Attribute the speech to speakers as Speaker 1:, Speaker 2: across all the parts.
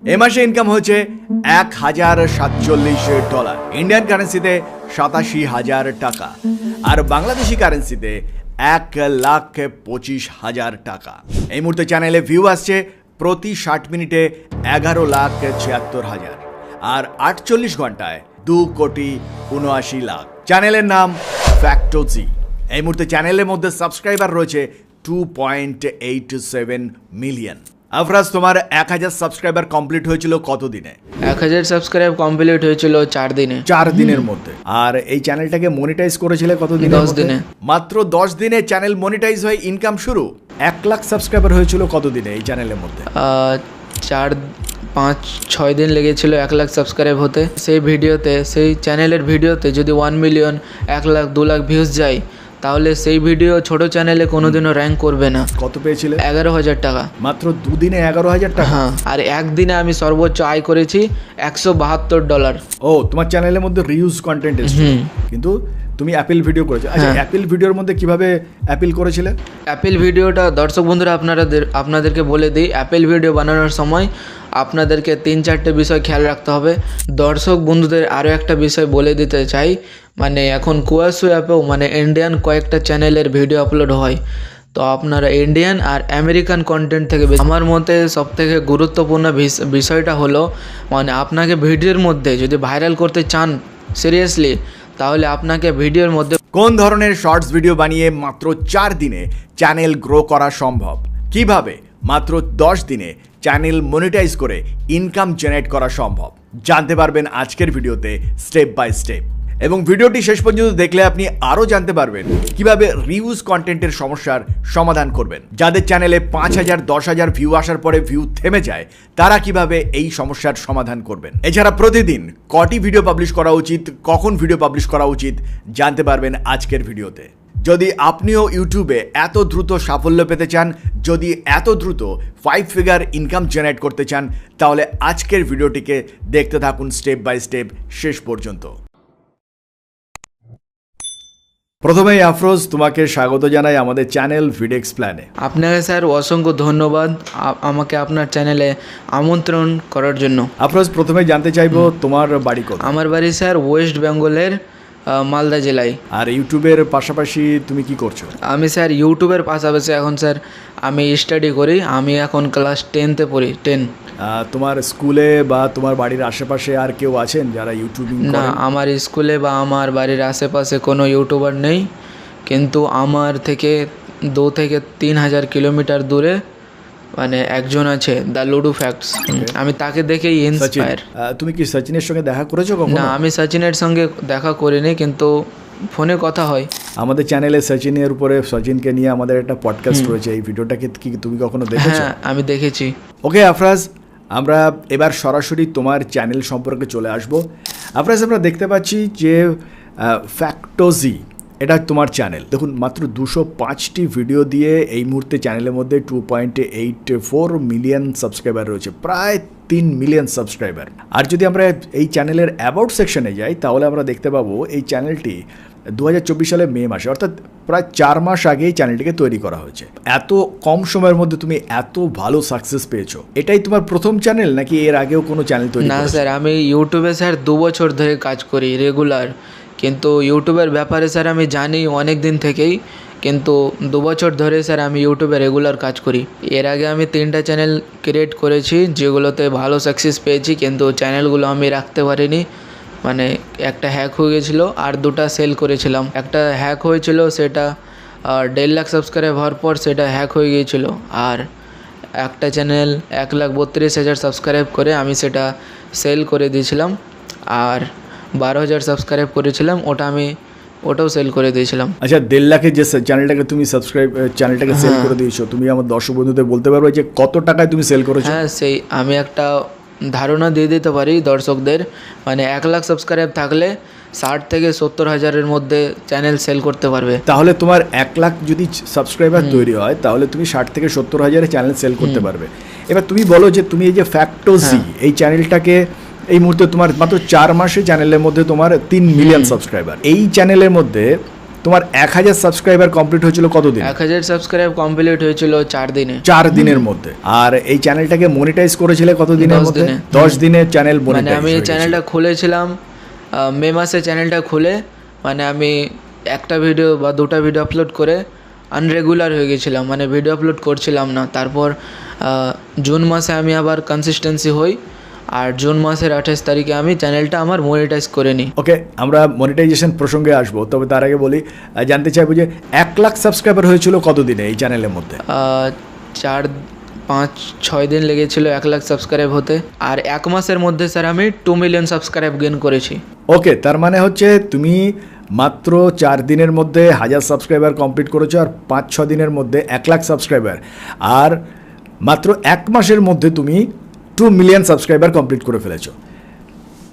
Speaker 1: এ মাসে ইনকাম হচ্ছে $1047, ইন্ডিয়ান কারেন্সিতে 87,000 টাকা, আর বাংলাদেশি কারেন্সিতে 1,25,000 টাকা। এই মুহূর্তে চ্যানেলে ভিউ আসছে প্রতি 60 মিনিটে 11,76,000, আর 48 ঘন্টায় 2,79,00,000। চ্যানেলের নাম ফ্যাক্টোজি। এই মুহূর্তে চ্যানেলের মধ্যে সাবস্ক্রাইবার রয়েছে 2.87 মিলিয়ন। আফরাজ, তোমার 1000 সাবস্ক্রাইবার কমপ্লিট হয়েছিল কত দিনে?
Speaker 2: 1000 সাবস্ক্রাইব কমপ্লিট হয়েছিল 4 দিনে।
Speaker 1: 4 দিনের মধ্যে। আর এই চ্যানেলটাকে মনিটাইজ করেছিলে কত দিনে?
Speaker 2: 10 দিনে।
Speaker 1: মাত্র 10 দিনে চ্যানেল মনিটাইজ হয়ে ইনকাম শুরু। 1 লাখ সাবস্ক্রাইবার হয়েছিল কত দিনে এই চ্যানেলের মধ্যে?
Speaker 2: 4-5-6 দিন লেগেছিল 1 লাখ সাবস্ক্রাইব হতে। সেই চ্যানেলের ভিডিওতে যদি 1 মিলিয়ন, 1 লাখ, 2 লাখ ভিউজ যায়, তাহলে সেই ভিডিও ছোট চ্যানেলে কোনোদিনও র্যাঙ্ক করবে না।
Speaker 1: কত পেয়েছিলে?
Speaker 2: 11,000 টাকা।
Speaker 1: মাত্র 2 দিনে 11,000 টাকা?
Speaker 2: হ্যাঁ, আর একদিনে আমি সর্বোচ্চ আয় করেছি $172।
Speaker 1: ও, তোমার চ্যানেলের মধ্যে রিউজ কন্টেন্ট এসেছে, কিন্তু তুমি অ্যাপেল ভিডিও করেছো। আচ্ছা, অ্যাপেল ভিডিওর মধ্যে কিভাবে অ্যাপেল করেছিলে?
Speaker 2: অ্যাপেল ভিডিওটা দর্শক বন্ধুরা আপনাদেরকে বলে দিই, অ্যাপেল ভিডিও বানানোর সময় আপনাদেরকে 3-4টে বিষয় খেয়াল রাখতে হবে। দর্শক বন্ধুদের আরও একটা বিষয় বলে দিতে চাই, মানে এখন কুয়াশো অ্যাপেও মানে ইন্ডিয়ান কয়েকটা চ্যানেলের ভিডিও আপলোড হয়, তো আপনারা ইন্ডিয়ান আর আমেরিকান কন্টেন্ট থেকে আমার মতে সবথেকে গুরুত্বপূর্ণ বিষয়টা হলো, মানে আপনাকে ভিডিওর মধ্যে যদি ভাইরাল করতে চান সিরিয়াসলি, তাহলে আপনাকে ভিডিওর মধ্যে
Speaker 1: কোন ধরনের শর্টস ভিডিও বানিয়ে মাত্র 4 দিনে চ্যানেল গ্রো করা সম্ভব, কিভাবে মাত্র 10 দিনে চ্যানেল মনিটাইজ করে ইনকাম জেনারেট করা সম্ভব, জানতে পারবেন আজকের ভিডিওতে স্টেপ বাই স্টেপ। এবং ভিডিওটি শেষ পর্যন্ত দেখলে আপনি আরও জানতে পারবেন কিভাবে রিউজ কন্টেন্টের সমস্যার সমাধান করবেন। যাদের চ্যানেলে 5,000, 10,000 ভিউ আসার পরে ভিউ থেমে যায়, তারা কিভাবে এই সমস্যার সমাধান করবেন। এছাড়া প্রতিদিন কটি ভিডিও পাবলিশ করা উচিত, কখন ভিডিও পাবলিশ করা উচিত, জানতে পারবেন আজকের ভিডিওতে। যদি আপনিও ইউটিউবে এত দ্রুত সাফল্য পেতে চান, যদি এত দ্রুত 5 ফিগার ইনকাম জেনারেট করতে চান, তাহলে আজকের ভিডিওটিকে দেখতে থাকুন স্টেপ বাই স্টেপ শেষ পর্যন্ত। প্রথমেই আফরোজ, তোমাকে স্বাগত জানাই আমাদের চ্যানেল ভিডেক্স প্ল্যানে।
Speaker 2: আপনাকে স্যার অসংখ্য ধন্যবাদ আমাকে আপনার চ্যানেলে আমন্ত্রণ করার জন্য।
Speaker 1: আফরোজ, প্রথমে জানতে চাইবো তোমার বাড়ি কোথায়?
Speaker 2: আমার বাড়ি স্যার ওয়েস্ট বেঙ্গলের মালদা জেলায়।
Speaker 1: আর ইউটিউবের পাশাপাশি তুমি কি করছো?
Speaker 2: আমি স্যার ইউটিউবের পাশাপাশি এখন স্যার আমি স্টাডি করি। আমি এখন ক্লাস 10তে পড়ি, 10।
Speaker 1: তোমার স্কুলে বা তোমার বাড়ির আশেপাশে আর কেউ আছেন যারা ইউটিউবিং করেন?
Speaker 2: না, আমার স্কুলে বা আমার বাড়ির আশেপাশে কোনো ইউটিউবার নেই, কিন্তু আমার থেকে 2 থেকে 3,000 কিলোমিটার দূরে মানে একজন আছে, দ্য লুডু ফ্যাক্টস। আমি তাকে দেখেই ইন্সপায়ার।
Speaker 1: তুমি কি সচিনের সঙ্গে দেখা করেছো কখনো?
Speaker 2: না, আমি সচিনের সঙ্গে দেখা করিনি, কিন্তু ফোনে কথা হয়।
Speaker 1: আমাদের চ্যানেলে সচিনের উপরে, সচিনকে নিয়ে আমাদের একটা পডকাস্ট রয়েছে। এই ভিডিওটাকে কি তুমি কখনো দেখেছো?
Speaker 2: হ্যাঁ, আমি দেখেছি।
Speaker 1: ওকে আফরাজ, আমরা এবার সরাসরি তোমার চ্যানেল সম্পর্কে চলে আসব। আফরাজ, আমরা দেখতে পাচ্ছি যে ফ্যাক্টোজি, এটা তোমার চ্যানেল। দেখুন, মাত্র 205টি ভিডিও দিয়ে এই মুহূর্তে চ্যানেলের মধ্যে 2.84 মিলিয়ন সাবস্ক্রাইবার রয়েছে, প্রায় 3 মিলিয়ন সাবস্ক্রাইবার। আর যদি আমরা এই চ্যানেলের অ্যাবাউট সেকশনে যাই, তাহলে আমরা দেখতে পাবো এই চ্যানেলটি 2024 সালের মে মাসে, অর্থাৎ প্রায় 4 মাস আগেই চ্যানেলটিকে তৈরি করা হয়েছে। এত কম সময়ের মধ্যে তুমি এত ভালো সাকসেস পেয়েছো, এটাই তোমার প্রথম চ্যানেল নাকি এর আগেও কোনো চ্যানেল তৈরি?
Speaker 2: না স্যার, আমি ইউটিউবে স্যার 2 বছর ধরে কাজ করি রেগুলার, কিন্তু ইউটিউবের ব্যাপারে স্যার আমি জানি অনেক দিন থেকেই, কিন্তু 2 বছর ধরে স্যার আমি ইউটিউবে রেগুলার কাজ করি। এর আগে আমি 3টা চ্যানেল ক্রিয়েট করেছি, যেগুলোতে ভালো সাকসেস পেয়েছি, কিন্তু চ্যানেলগুলো আমি রাখতে পারিনি। মানে একটা হ্যাক হয়ে গেছিলো, আর 2টা সেল করেছিলাম। একটা হ্যাক হয়েছিল, সেটা 1.5 লাখ সাবস্ক্রাইব হওয়ার পর সেটা হ্যাক হয়ে গিয়েছিল। আর একটা চ্যানেল 1,32,000 সাবস্ক্রাইব করে আমি সেটা সেল করে দিয়েছিলাম। আর 12,000 সাবস্ক্রাইব করেছিলাম, ওটাও সেল করে দিয়েছিলাম।
Speaker 1: আচ্ছা, 1.5 লাখের যে চ্যানেলটাকে তুমি চ্যানেলটাকে সেল করে দিয়েছো, তুমি আমার দর্শক বন্ধুদের বলতে পারবে যে কত টাকায় তুমি সেল করেছো?
Speaker 2: হ্যাঁ, সেই আমি একটা ধারণা দিয়ে দিতে পারি দর্শকদের। মানে 1 লাখ সাবস্ক্রাইব থাকলে 60 থেকে 70 হাজারের মধ্যে চ্যানেল সেল করতে পারবে।
Speaker 1: তাহলে তোমার 1 লাখ যদি সাবস্ক্রাইবার তৈরি হয়, তাহলে তুমি 60 থেকে 70 হাজারে চ্যানেল সেল করতে পারবে। এবার তুমি বলো যে তুমি এই যে ফ্যাক্টোজি, এই চ্যানেলটাকে এই মুহূর্তে তোমার মাত্র 4 মাসে চ্যানেলের মধ্যে তোমার 3 মিলিয়ন সাবস্ক্রাইবার। এই চ্যানেলের মধ্যে তোমার 1000 সাবস্ক্রাইবার কমপ্লিট হয়েছিল কতদিন?
Speaker 2: 1000 সাবস্ক্রাইব কমপ্লিট হয়েছিল 4 দিনে।
Speaker 1: 4 দিনের মধ্যে। আর এই চ্যানেলটাকে মনিটাইজ করেছিলে কত দিনের মধ্যে? 10 দিনে চ্যানেল মনিটাইজ।
Speaker 2: মানে আমি চ্যানেলটা খুলেছিলাম মে মাসে, চ্যানেলটা খুলে মানে আমি একটা ভিডিও বা দুটো ভিডিও আপলোড করে আনরেগুলার হয়ে গেছিলাম, মানে ভিডিও আপলোড করছিলাম না। তারপর জুন মাসে আমি আবার কনসিস্টেন্সি হই, আর জুন মাসের 28 তারিখে আমি চ্যানেলটা আমার মনিটাইজ করে নিই।
Speaker 1: ওকে, আমরা মনিটাইজেশন প্রসঙ্গে আসবো, তবে তার আগে বলি, জানতে চাইবো যে 1 লাখ সাবস্ক্রাইবার হয়েছিল কতদিনে এই চ্যানেলের মধ্যে?
Speaker 2: 4-5-6 দিন লেগেছিল 1 লাখ সাবস্ক্রাইব হতে, আর 1 মাসের মধ্যে স্যার আমি 2 মিলিয়ন সাবস্ক্রাইব গেইন করেছি।
Speaker 1: ওকে, তার মানে হচ্ছে তুমি মাত্র 4 দিনের মধ্যে 1000 সাবস্ক্রাইবার কমপ্লিট করেছো, আর 5-6 দিনের মধ্যে 1 লাখ সাবস্ক্রাইবার, আর মাত্র 1 মাসের মধ্যে তুমি 2 মিলিয়ন সাবস্ক্রাইবার কমপ্লিট করে ফেলেছো।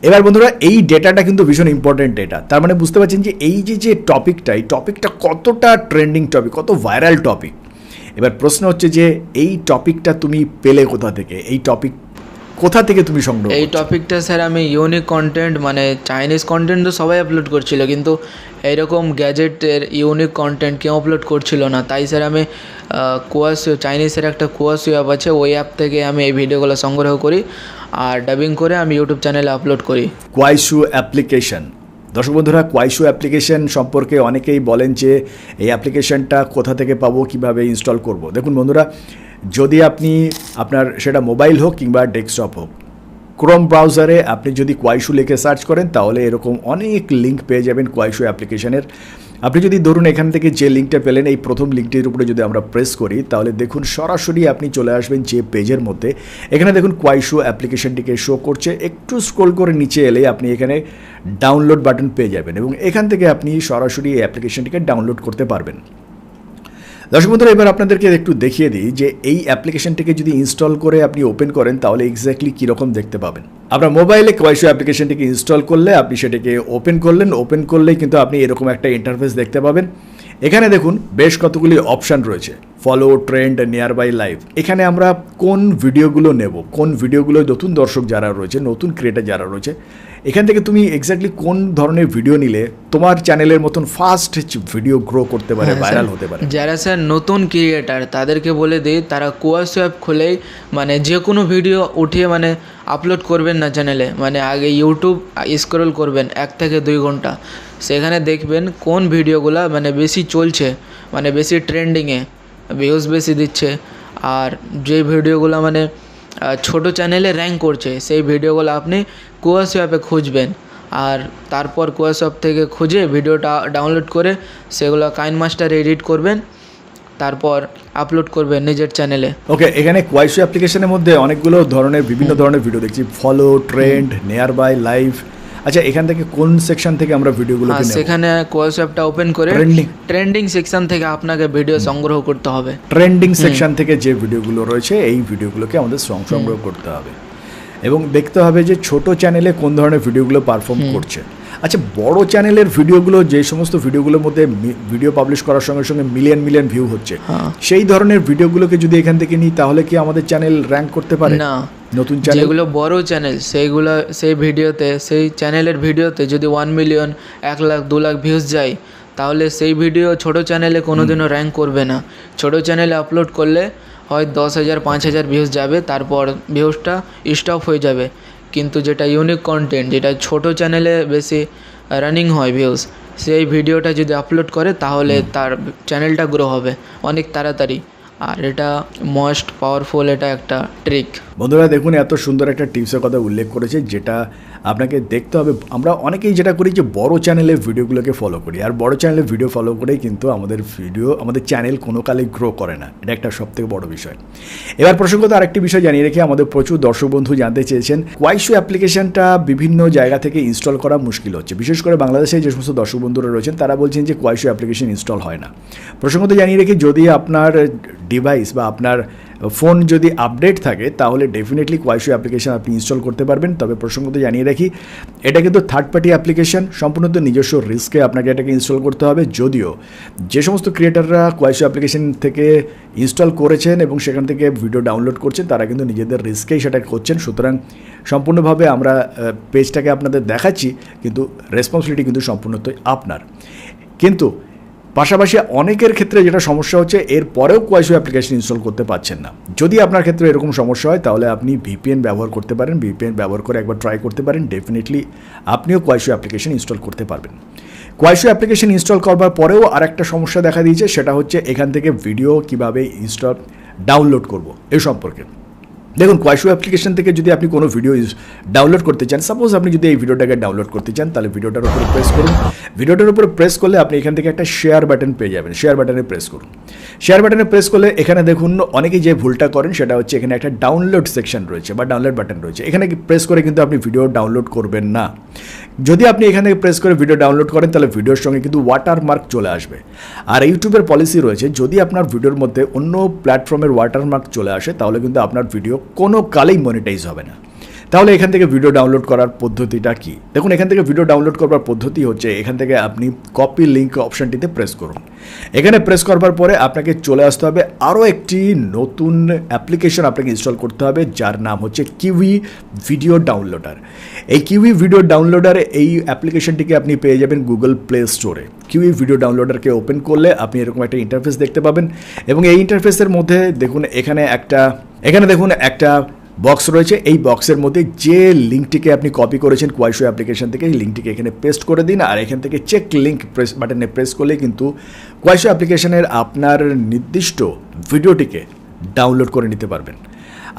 Speaker 1: এবার বন্ধুরা, এই ডেটাটা কিন্তু ভীষণ ইম্পর্টেন্ট ডেটা। তার মানে বুঝতে পারছেন যে এই যে টপিকটা, এই টপিকটা কতটা ট্রেন্ডিং টপিক, কত ভাইরাল টপিক। এবার প্রশ্ন হচ্ছে যে এই টপিকটা তুমি পেলে কোথা থেকে? এই টপিক কোথা থেকে তুমি সংগ্রহ?
Speaker 2: এই টপিকটা স্যার আমি ইউনিক কন্টেন্ট, মানে চাইনিজ কন্টেন্ট তো সবাই আপলোড করছিল, কিন্তু এইরকম গ্যাজেটের ইউনিক কন্টেন্ট কেউ আপলোড করছিল না। তাই স্যার আমি কোয়াশিও, চাইনিজের একটা কোয়াশিও অ্যাপ আছে, ওই অ্যাপ থেকে আমি এই ভিডিওগুলো সংগ্রহ করি আর ডাবিং করে আমি ইউটিউব চ্যানেলে আপলোড করি।
Speaker 1: কোয়াইশু অ্যাপ্লিকেশন। দর্শক বন্ধুরা, কোয়াইশু অ্যাপ্লিকেশন সম্পর্কে অনেকেই বলেন যে এই অ্যাপ্লিকেশনটা কোথা থেকে পাবো, কিভাবে ইনস্টল করব। দেখুন বন্ধুরা, যদি আপনি আপনার সেটা মোবাইল হোক কিংবা ডেস্কটপ হোক, ক্রোম ব্রাউজারে আপনি যদি কোয়াইশু লিখে সার্চ করেন তাহলে এরকম অনেক লিঙ্ক পেয়ে যাবেন কোয়াইশু অ্যাপ্লিকেশনের। আপনি যদি ধরুন এখান থেকে যে লিঙ্কটা পেলেন, এই প্রথম লিঙ্কটির উপরে যদি আমরা প্রেস করি তাহলে দেখুন সরাসরি আপনি চলে আসবেন যে পেজের মধ্যে। এখানে দেখুন কোয়াইশু অ্যাপ্লিকেশনটিকে শো করছে। একটু স্ক্রল করে নিচে এলে আপনি এখানে ডাউনলোড বাটন পেয়ে যাবেন এবং এখান থেকে আপনি সরাসরি এই অ্যাপ্লিকেশনটিকে ডাউনলোড করতে পারবেন। দর্শক বন্ধুরা, এবার আপনাদেরকে একটু দেখিয়ে দিই যে এই অ্যাপ্লিকেশনটিকে যদি ইনস্টল করে আপনি ওপেন করেন তাহলে এক্স্যাক্টলি কীরকম দেখতে পাবেন। আপনার মোবাইলে কোয়াইশু অ্যাপ্লিকেশনটিকে ইনস্টল করলে আপনি সেটাকে ওপেন করলেন, ওপেন করলেই কিন্তু আপনি এরকম একটা ইন্টারফেস দেখতে পাবেন। এখানে দেখুন বেশ কতগুলি অপশান রয়েছে, follow, trend, nearby, live. এখানে আমরা কোন ভিডিওগুলো নেব, কোন ভিডিওগুলো নতুন দর্শক যারা রয়েছে, নতুন ক্রিয়েটার যারা রয়েছে, এখান থেকে তুমি এক্স্যাক্টলি কোন ধরনের ভিডিও নিলে তোমার চ্যানেলের মতন ফাস্ট ভিডিও গ্রো করতে পারে, ভাইরাল হতে পারে।
Speaker 2: যারা স্যার নতুন ক্রিয়েটার তাদেরকে বলে দিই, তারা কোয়াশু অ্যাপ খুলেই মানে যে কোনো ভিডিও উঠিয়ে মানে আপলোড করবেন না চ্যানেলে, মানে আগে ইউটিউব স্ক্রল করবেন 1 থেকে 2 ঘন্টা, সেখানে দেখবেন কোন ভিডিওগুলো মানে বেশি চলছে, মানে বেশি ট্রেন্ডিংয়ে, ভিউজ বেশি দিচ্ছে, আর যে ভিডিওগুলো মানে ছোট চ্যানেলে র্যাঙ্ক করছে সেই ভিডিওগুলো আপনি কোয়াশু অ্যাপে খুঁজবেন, আর তারপর কোয়াশু অ্যাপ থেকে খুঁজে ভিডিওটা ডাউনলোড করে সেগুলো কাইনমাস্টারে এডিট করবেন, তারপর আপলোড করবেন নিজের চ্যানেলে।
Speaker 1: ওকে, এখানে কোয়াইশু অ্যাপ্লিকেশনের মধ্যে অনেকগুলো ধরনের বিভিন্ন ধরনের ভিডিও দেখছি, follow, trend, nearby, live. আচ্ছা, এখান থেকে কোন সেকশন থেকে আমরা ভিডিওগুলো নেব?
Speaker 2: সেখানে কোয়াশু অ্যাপটা ওপেন করে ট্রেন্ডিং সেকশন থেকে আপনাকে ভিডিও সংগ্রহ করতে হবে।
Speaker 1: ট্রেন্ডিং সেকশন থেকে যে ভিডিওগুলো রয়েছে এই ভিডিওগুলোকে আমাদের সংগ্রহ করতে হবে এবং দেখতে হবে যে ছোট চ্যানেলে কোন ধরনের ভিডিওগুলো পারফর্ম করছে। আচ্ছা, বড় চ্যানেলের ভিডিওগুলো, যে সমস্ত ভিডিওগুলোর মধ্যে ভিডিও পাবলিশ করার সঙ্গে সঙ্গে মিলিয়ন মিলিয়ন ভিউ হচ্ছে, সেই ধরনের ভিডিওগুলোকে যদি এখান থেকে নিই তাহলে কি আমাদের চ্যানেল র্যাঙ্ক করতে পারে?
Speaker 2: না,
Speaker 1: নতুন চ্যানেল,
Speaker 2: যেগুলো বড় চ্যানেল সেইগুলো, সেই ভিডিওতে, সেই চ্যানেলের ভিডিওতে যদি 1 মিলিয়ন, 1 লাখ, 2 লাখ ভিউজ যায় তাহলে সেই ভিডিও ছোট চ্যানেলে কোনোদিনও র্যাঙ্ক করবে না। ছোট চ্যানেলে আপলোড করলে হয় 10,000, 5,000 ভিউজ যাবে, তারপর ভিউজটা স্টপ হয়ে যাবে। কিন্তু যেটা ইউনিক কন্টেন্ট, যেটা ছোট চ্যানেলে বেশি রানিং হয় ভিউজ, সেই ভিডিওটা যদি আপলোড করে তাহলে তার চ্যানেলটা গ্রো হবে অনেক তাড়াতাড়ি। আর এটা মোস্ট পাওয়ারফুল, এটা একটা ট্রিক।
Speaker 1: বন্ধুরা দেখুন, এত সুন্দর একটা টিপসের কথা উল্লেখ করেছে যেটা আপনাকে দেখতে হবে। আমরা অনেকেই যেটা করি যে বড় চ্যানেলের ভিডিওগুলোকে ফলো করি, আর বড় চ্যানেলের ভিডিও ফলো করেই কিন্তু আমাদের চ্যানেল কোনো কালে গ্রো করে না। এটা একটা সবথেকে বড় বিষয়। এবার প্রসঙ্গত আরেকটি বিষয় জানিয়ে রেখে আমাদের প্রচুর দর্শক বন্ধু জানতে চেয়েছেন, কোয়াইশু অ্যাপ্লিকেশনটা বিভিন্ন জায়গা থেকে ইনস্টল করা মুশকিল হচ্ছে। বিশেষ করে বাংলাদেশে যে সমস্ত দর্শক বন্ধুরা রয়েছেন তারা বলছেন যে কোয়াইশু অ্যাপ্লিকেশন ইনস্টল হয় না। প্রসঙ্গত জানিয়ে রেখে, যদি আপনার ডিভাইস বা আপনার ফোন যদি আপডেট থাকে তাহলে ডেফিনেটলি কোয়াইশু অ্যাপ্লিকেশন আপনি ইনস্টল করতে পারবেন। তবে প্রসঙ্গত জানিয়ে রাখি, এটা কিন্তু থার্ড পার্টি অ্যাপ্লিকেশন, সম্পূর্ণ নিজস্ব রিস্কে আপনাকে এটাকে ইনস্টল করতে হবে। যদিও যে সমস্ত ক্রিয়েটাররা কোয়াইশু অ্যাপ্লিকেশন থেকে ইনস্টল করেছেন এবং সেখান থেকে ভিডিও ডাউনলোড করছেন তারা কিন্তু নিজেদের রিস্কেই সেটা করছেন। সুতরাং সম্পূর্ণভাবে আমরা পেজটাকে আপনাদের দেখাচ্ছি, কিন্তু রেসপন্সিবিলিটি কিন্তু সম্পূর্ণতই আপনার। কিন্তু পাশাপাশি অনেকের ক্ষেত্রে যেটা সমস্যা হচ্ছে, এর পরেও কোয়াইশো অ্যাপ্লিকেশন ইনস্টল করতে পারছেন না। যদি আপনার ক্ষেত্রে এরকম সমস্যা হয় তাহলে আপনি ভিপিএন ব্যবহার করতে পারেন। ভিপিএন ব্যবহার করে একবার ট্রাই করতে পারেন, ডেফিনেটলি আপনিও কোয়াইশো অ্যাপ্লিকেশন ইনস্টল করতে পারবেন। কোয়াইশো অ্যাপ্লিকেশন ইনস্টল করবার পরেও আরেকটা সমস্যা দেখা দিয়েছে, সেটা হচ্ছে এখান থেকে ভিডিও কিভাবে ডাউনলোড করব এই সম্পর্কে। দেখুন, কোয়াইশো অ্যাপ্লিকেশন থেকে যদি আপনি কোনো ভিডিও ডাউনলোড করতে চান, সাপোজ আপনি যদি এই ভিডিওটাকে ডাউনলোড করতে চান, তাহলে ভিডিওটার উপরে প্রেস করুন। ভিডিওটার উপরে প্রেস করলে আপনি এখান থেকে একটা শেয়ার বাটন পেয়ে যাবেন। শেয়ার বাটনে প্রেস করুন। শেয়ার বাটনে প্রেস করলে এখানে দেখুন অনেকেই যে ভুলটা করেন সেটা হচ্ছে এখানে একটা ডাউনলোড সেকশন রয়েছে বা ডাউনলোড বাটন রয়েছে। এখানে প্রেস করে কিন্তু আপনি ভিডিও ডাউনলোড করবেন না। যদি আপনি এখানে প্রেস করে ভিডিও ডাউনলোড করেন তাহলে ভিডিওর সঙ্গে কিন্তু ওয়াটারমার্ক চলে আসবে। আর ইউটিউবের পলিসি রয়েছে, যদি আপনার ভিডিওর মধ্যে অন্য প্ল্যাটফর্মের ওয়াটারমার্ক চলে আসে তাহলে কিন্তু আপনার ভিডিও কোনো কালেই মনিটাইজ হবে না। তাহলে এখান থেকে ভিডিও ডাউনলোড করার পদ্ধতিটা কি? দেখুন, এখান থেকে ভিডিও ডাউনলোড করার পদ্ধতি হচ্ছে এখান থেকে আপনি কপি লিঙ্ক অপশানটিতে প্রেস করুন। এখানে প্রেস করবার পরে আপনাকে চলে আসতে হবে আরও একটি নতুন অ্যাপ্লিকেশন আপনাকে ইনস্টল করতে হবে, যার নাম হচ্ছে কিউই ভিডিও ডাউনলোডার। এই কিউই ভিডিও ডাউনলোডার এই অ্যাপ্লিকেশনটিকে আপনি পেয়ে যাবেন গুগল প্লে স্টোরে। কিউই ভিডিও ডাউনলোডারকে ওপেন করলে আপনি এরকম একটা ইন্টারফেস দেখতে পাবেন এবং এই ইন্টারফেসের মধ্যে দেখুন এখানে দেখুন একটা বক্স রয়েছে। এই বক্সের মধ্যে যে লিঙ্কটিকে আপনি কপি করেছেন কোয়াইশো অ্যাপ্লিকেশন থেকে, এই লিঙ্কটিকে এখানে পেস্ট করে দিন। আর এখান থেকে চেক লিঙ্ক বাটনে প্রেস করলে কিন্তু কোয়াইশো অ্যাপ্লিকেশনের আপনার নির্দিষ্ট ভিডিওটিকে ডাউনলোড করে নিতে পারবেন।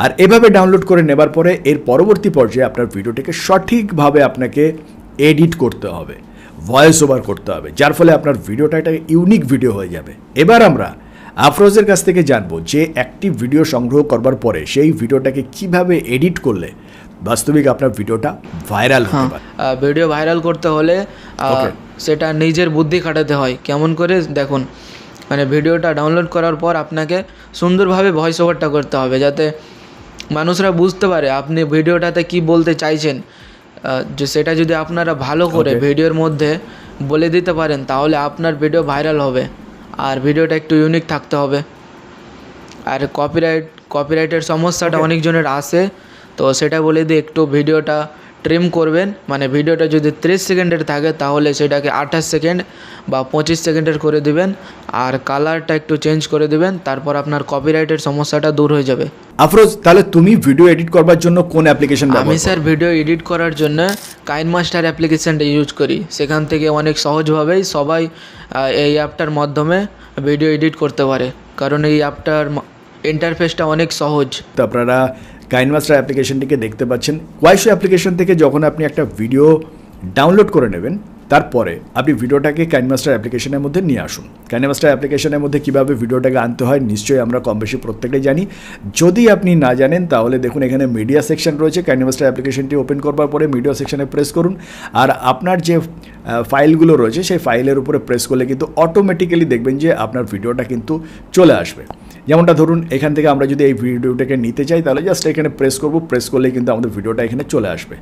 Speaker 1: আর এভাবে ডাউনলোড করে নেবার পরে এর পরবর্তী পর্যায়ে আপনার ভিডিওটিকে সঠিকভাবে আপনাকে এডিট করতে হবে, ভয়েস ওভার করতে হবে, যার ফলে আপনার ভিডিওটা একটা ইউনিক ভিডিও হয়ে যাবে। এবার আমরা আফরোজের কাছ থেকে জানবো যে একটি ভিডিও সংগ্রহ করবার পরে সেই ভিডিওটাকে কিভাবে এডিট করলে বাস্তবিক আপনার ভিডিওটা ভাইরাল হতে পারে।
Speaker 2: ভিডিও ভাইরাল করতে হলে সেটা নিজের বুদ্ধি খাটাতে হয়। কেমন করে দেখুন, মানে ভিডিওটা ডাউনলোড করার পর আপনাকে সুন্দরভাবে ভয়েস ওভারটা করতে হবে, যাতে মানুষরা বুঝতে পারে আপনি ভিডিওটাতে কি বলতে চাইছেন। যে সেটা যদি আপনারা ভালো করে ভিডিওর মধ্যে বলে দিতে পারেন তাহলে আপনার ভিডিও ভাইরাল হবে। আর ভিডিওটা একটু ইউনিক থাকতে হবে। আর কপিরাইটের সমস্যাটা অনেকজনের আসে, তো সেটা বলে দিয়ে একটু ভিডিওটা ট্রিম করবেন। মানে ভিডিওটা যদি 30 সেকেন্ডের থাকে তাহলে সেটাকে 28 সেকেন্ড বা 25 সেকেন্ডের করে দিবেন। আর কালারটা একটু চেঞ্জ করে দিবেন, তারপর আপনার কপিরাইটের সমস্যাটা দূর হয়ে যাবে।
Speaker 1: আফরোজ, তাহলে তুমি ভিডিও এডিট করবার জন্য কোন অ্যাপ্লিকেশন ব্যবহার করো?
Speaker 2: আমি স্যার ভিডিও এডিট করার জন্য কাইনমাস্টার অ্যাপ্লিকেশনটা ইউজ করি। সেখান থেকে অনেক সহজভাবেই সবাই এই অ্যাপটার মাধ্যমে ভিডিও এডিট করতে পারে, কারণ এই অ্যাপটার ইন্টারফেসটা অনেক সহজ।
Speaker 1: তো আপনারা কাইনমাস্টার অ্যাপ্লিকেশনটিকে দেখতে পাচ্ছেন। কোয়াইশো অ্যাপ্লিকেশন থেকে যখন আপনি একটা ভিডিও ডাউনলোড করে নেবেন তারপরে আপনি ভিডিওটাকে কাইনমাস্টার অ্যাপ্লিকেশনের মধ্যে নিয়ে আসুন। কাইনমাস্টার অ্যাপ্লিকেশনের মধ্যে কীভাবে ভিডিওটাকে আনতে হয় নিশ্চয়ই আমরা কম বেশি প্রত্যেকটাই জানি। যদি আপনি না জানেন তাহলে দেখুন এখানে মিডিয়া সেকশন রয়েছে। কাইনমাস্টার অ্যাপ্লিকেশনটি ওপেন করবার পরে মিডিয়া সেকশনে প্রেস করুন। আর আপনার যে ফাইলগুলো রয়েছে সেই ফাইলের উপরে প্রেস করলে কিন্তু অটোমেটিক্যালি দেখবেন যে আপনার ভিডিওটা কিন্তু চলে আসবে। যেমনটা ধরুন এখান থেকে আমরা যদি এই ভিডিওটাকে নিতে চাই তাহলে জাস্ট এখানে প্রেস করব, প্রেস করলেই কিন্তু আমাদের ভিডিওটা এখানে চলে আসবে।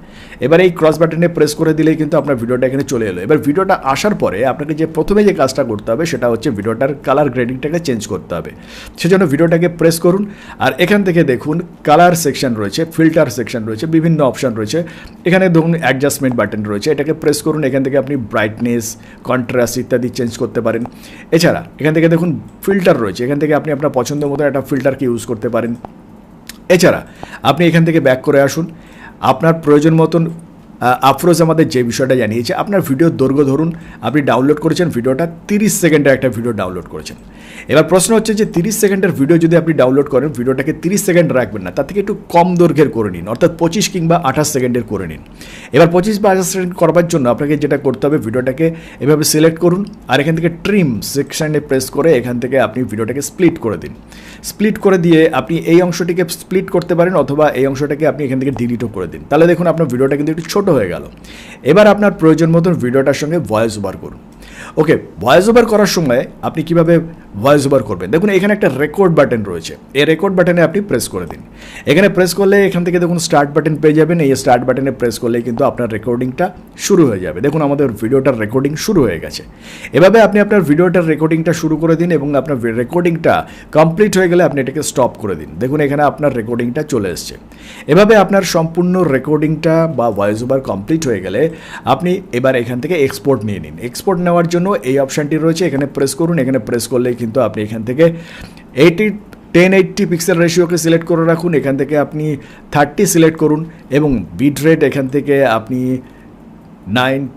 Speaker 1: এবার এই ক্রস বাটনে প্রেস করে দিলেই কিন্তু আপনার ভিডিওটা এখানে চলে এলো। এবার ভিডিওটা আসার পরে আপনাকে যে প্রথমে যে কাজটা করতে হবে সেটা হচ্ছে ভিডিওটার কালার গ্রেডিংটাকে চেঞ্জ করতে হবে। সেজন্য ভিডিওটাকে প্রেস করুন আর এখান থেকে দেখুন কালার সেকশন রয়েছে, ফিল্টার সেকশন রয়েছে, বিভিন্ন অপশান রয়েছে। এখানে ধরুন অ্যাডজাস্টমেন্ট বাটন রয়েছে, এটাকে প্রেস করুন। এখান থেকে আপনি ব্রাইটনেস, কন্ট্রাস্ট ইত্যাদি চেঞ্জ করতে পারেন। এছাড়া এখান থেকে দেখুন ফিল্টার রয়েছে, এখান থেকে আপনি আপনার পছন্দ মতো একটা ফিল্টারকে ইউজ করতে পারেন। এছাড়া আপনি এখান থেকে ব্যাক করে আসুন। আপনার প্রয়োজন মতন আফরোজ আমাদের যে বিষয়টা জানিয়েছে, আপনার ভিডিওর দৈর্ঘ্য ধরুন আপনি ডাউনলোড করেছেন ভিডিওটা 30 সেকেন্ডের একটা ভিডিও ডাউনলোড করেছেন। এবার প্রশ্ন হচ্ছে যে 30 সেকেন্ডের ভিডিও যদি আপনি ডাউনলোড করেন, ভিডিওটাকে 30 সেকেন্ড রাখবেন না, তার থেকে একটু কম দৈর্ঘ্যের করে নিন, অর্থাৎ 25 কিংবা 28 সেকেন্ডের করে নিন। এবার 25 বা 28 সেকেন্ড করবার জন্য আপনাকে যেটা করতে হবে, ভিডিওটাকে এভাবে সিলেক্ট করুন আর এখান থেকে ট্রিম সেকশানে প্রেস করে এখান থেকে আপনি ভিডিওটাকে স্প্লিট করে দিন। স্প্লিট করে দিয়ে আপনি এই অংশটিকে স্প্লিট করতে পারেন অথবা এই অংশটাকে আপনি এখান থেকে ডিলিটও করে দিন। তাহলে দেখুন আপনার ভিডিওটা কিন্তু একটু ছোট হয়ে গেল। এবার আপনার প্রয়োজন মতন ভিডিওটার সঙ্গে ভয়েস ওভার করুন। ওকে, ভয়েস ওভার করার সময় আপনি কিভাবে ভয়েস ওভার করবেন। দেখুন এখানে একটা রেকর্ড বাটন রয়েছে, এই রেকর্ড বাটনে আপনি প্রেস করে দিন। এখানে প্রেস করলে এখান থেকে দেখুন স্টার্ট বাটন পেয়ে যাবেন। এই স্টার্ট বাটনে প্রেস করলে কিন্তু আপনার রেকর্ডিংটা শুরু হয়ে যাবে। দেখুন আমাদের ভিডিওটার রেকর্ডিং শুরু হয়ে গেছে। এভাবে আপনি আপনার ভিডিওটার রেকর্ডিংটা শুরু করে দিন এবং আপনার রেকর্ডিংটা কমপ্লিট হয়ে গেলে আপনি এটাকে স্টপ করে দিন। দেখুন এখানে আপনার রেকর্ডিংটা চলে এসছে। এভাবে আপনার সম্পূর্ণ রেকর্ডিংটা বা ভয়েস ওভার কমপ্লিট হয়ে গেলে আপনি এবার এখান থেকে এক্সপোর্ট নিয়ে নিন। এক্সপোর্ট নেওয়ার জন্য এই অপশানটি রয়েছে, এখানে প্রেস করুন। এখানে প্রেস করলে কিন্তু আপনি এখান থেকে 1080 পিক্সেল রেশিওকে সিলেক্ট করে রাখুন। এখান থেকে আপনি 30 সিলেক্ট করুন এবং বিট রেট এখান থেকে আপনি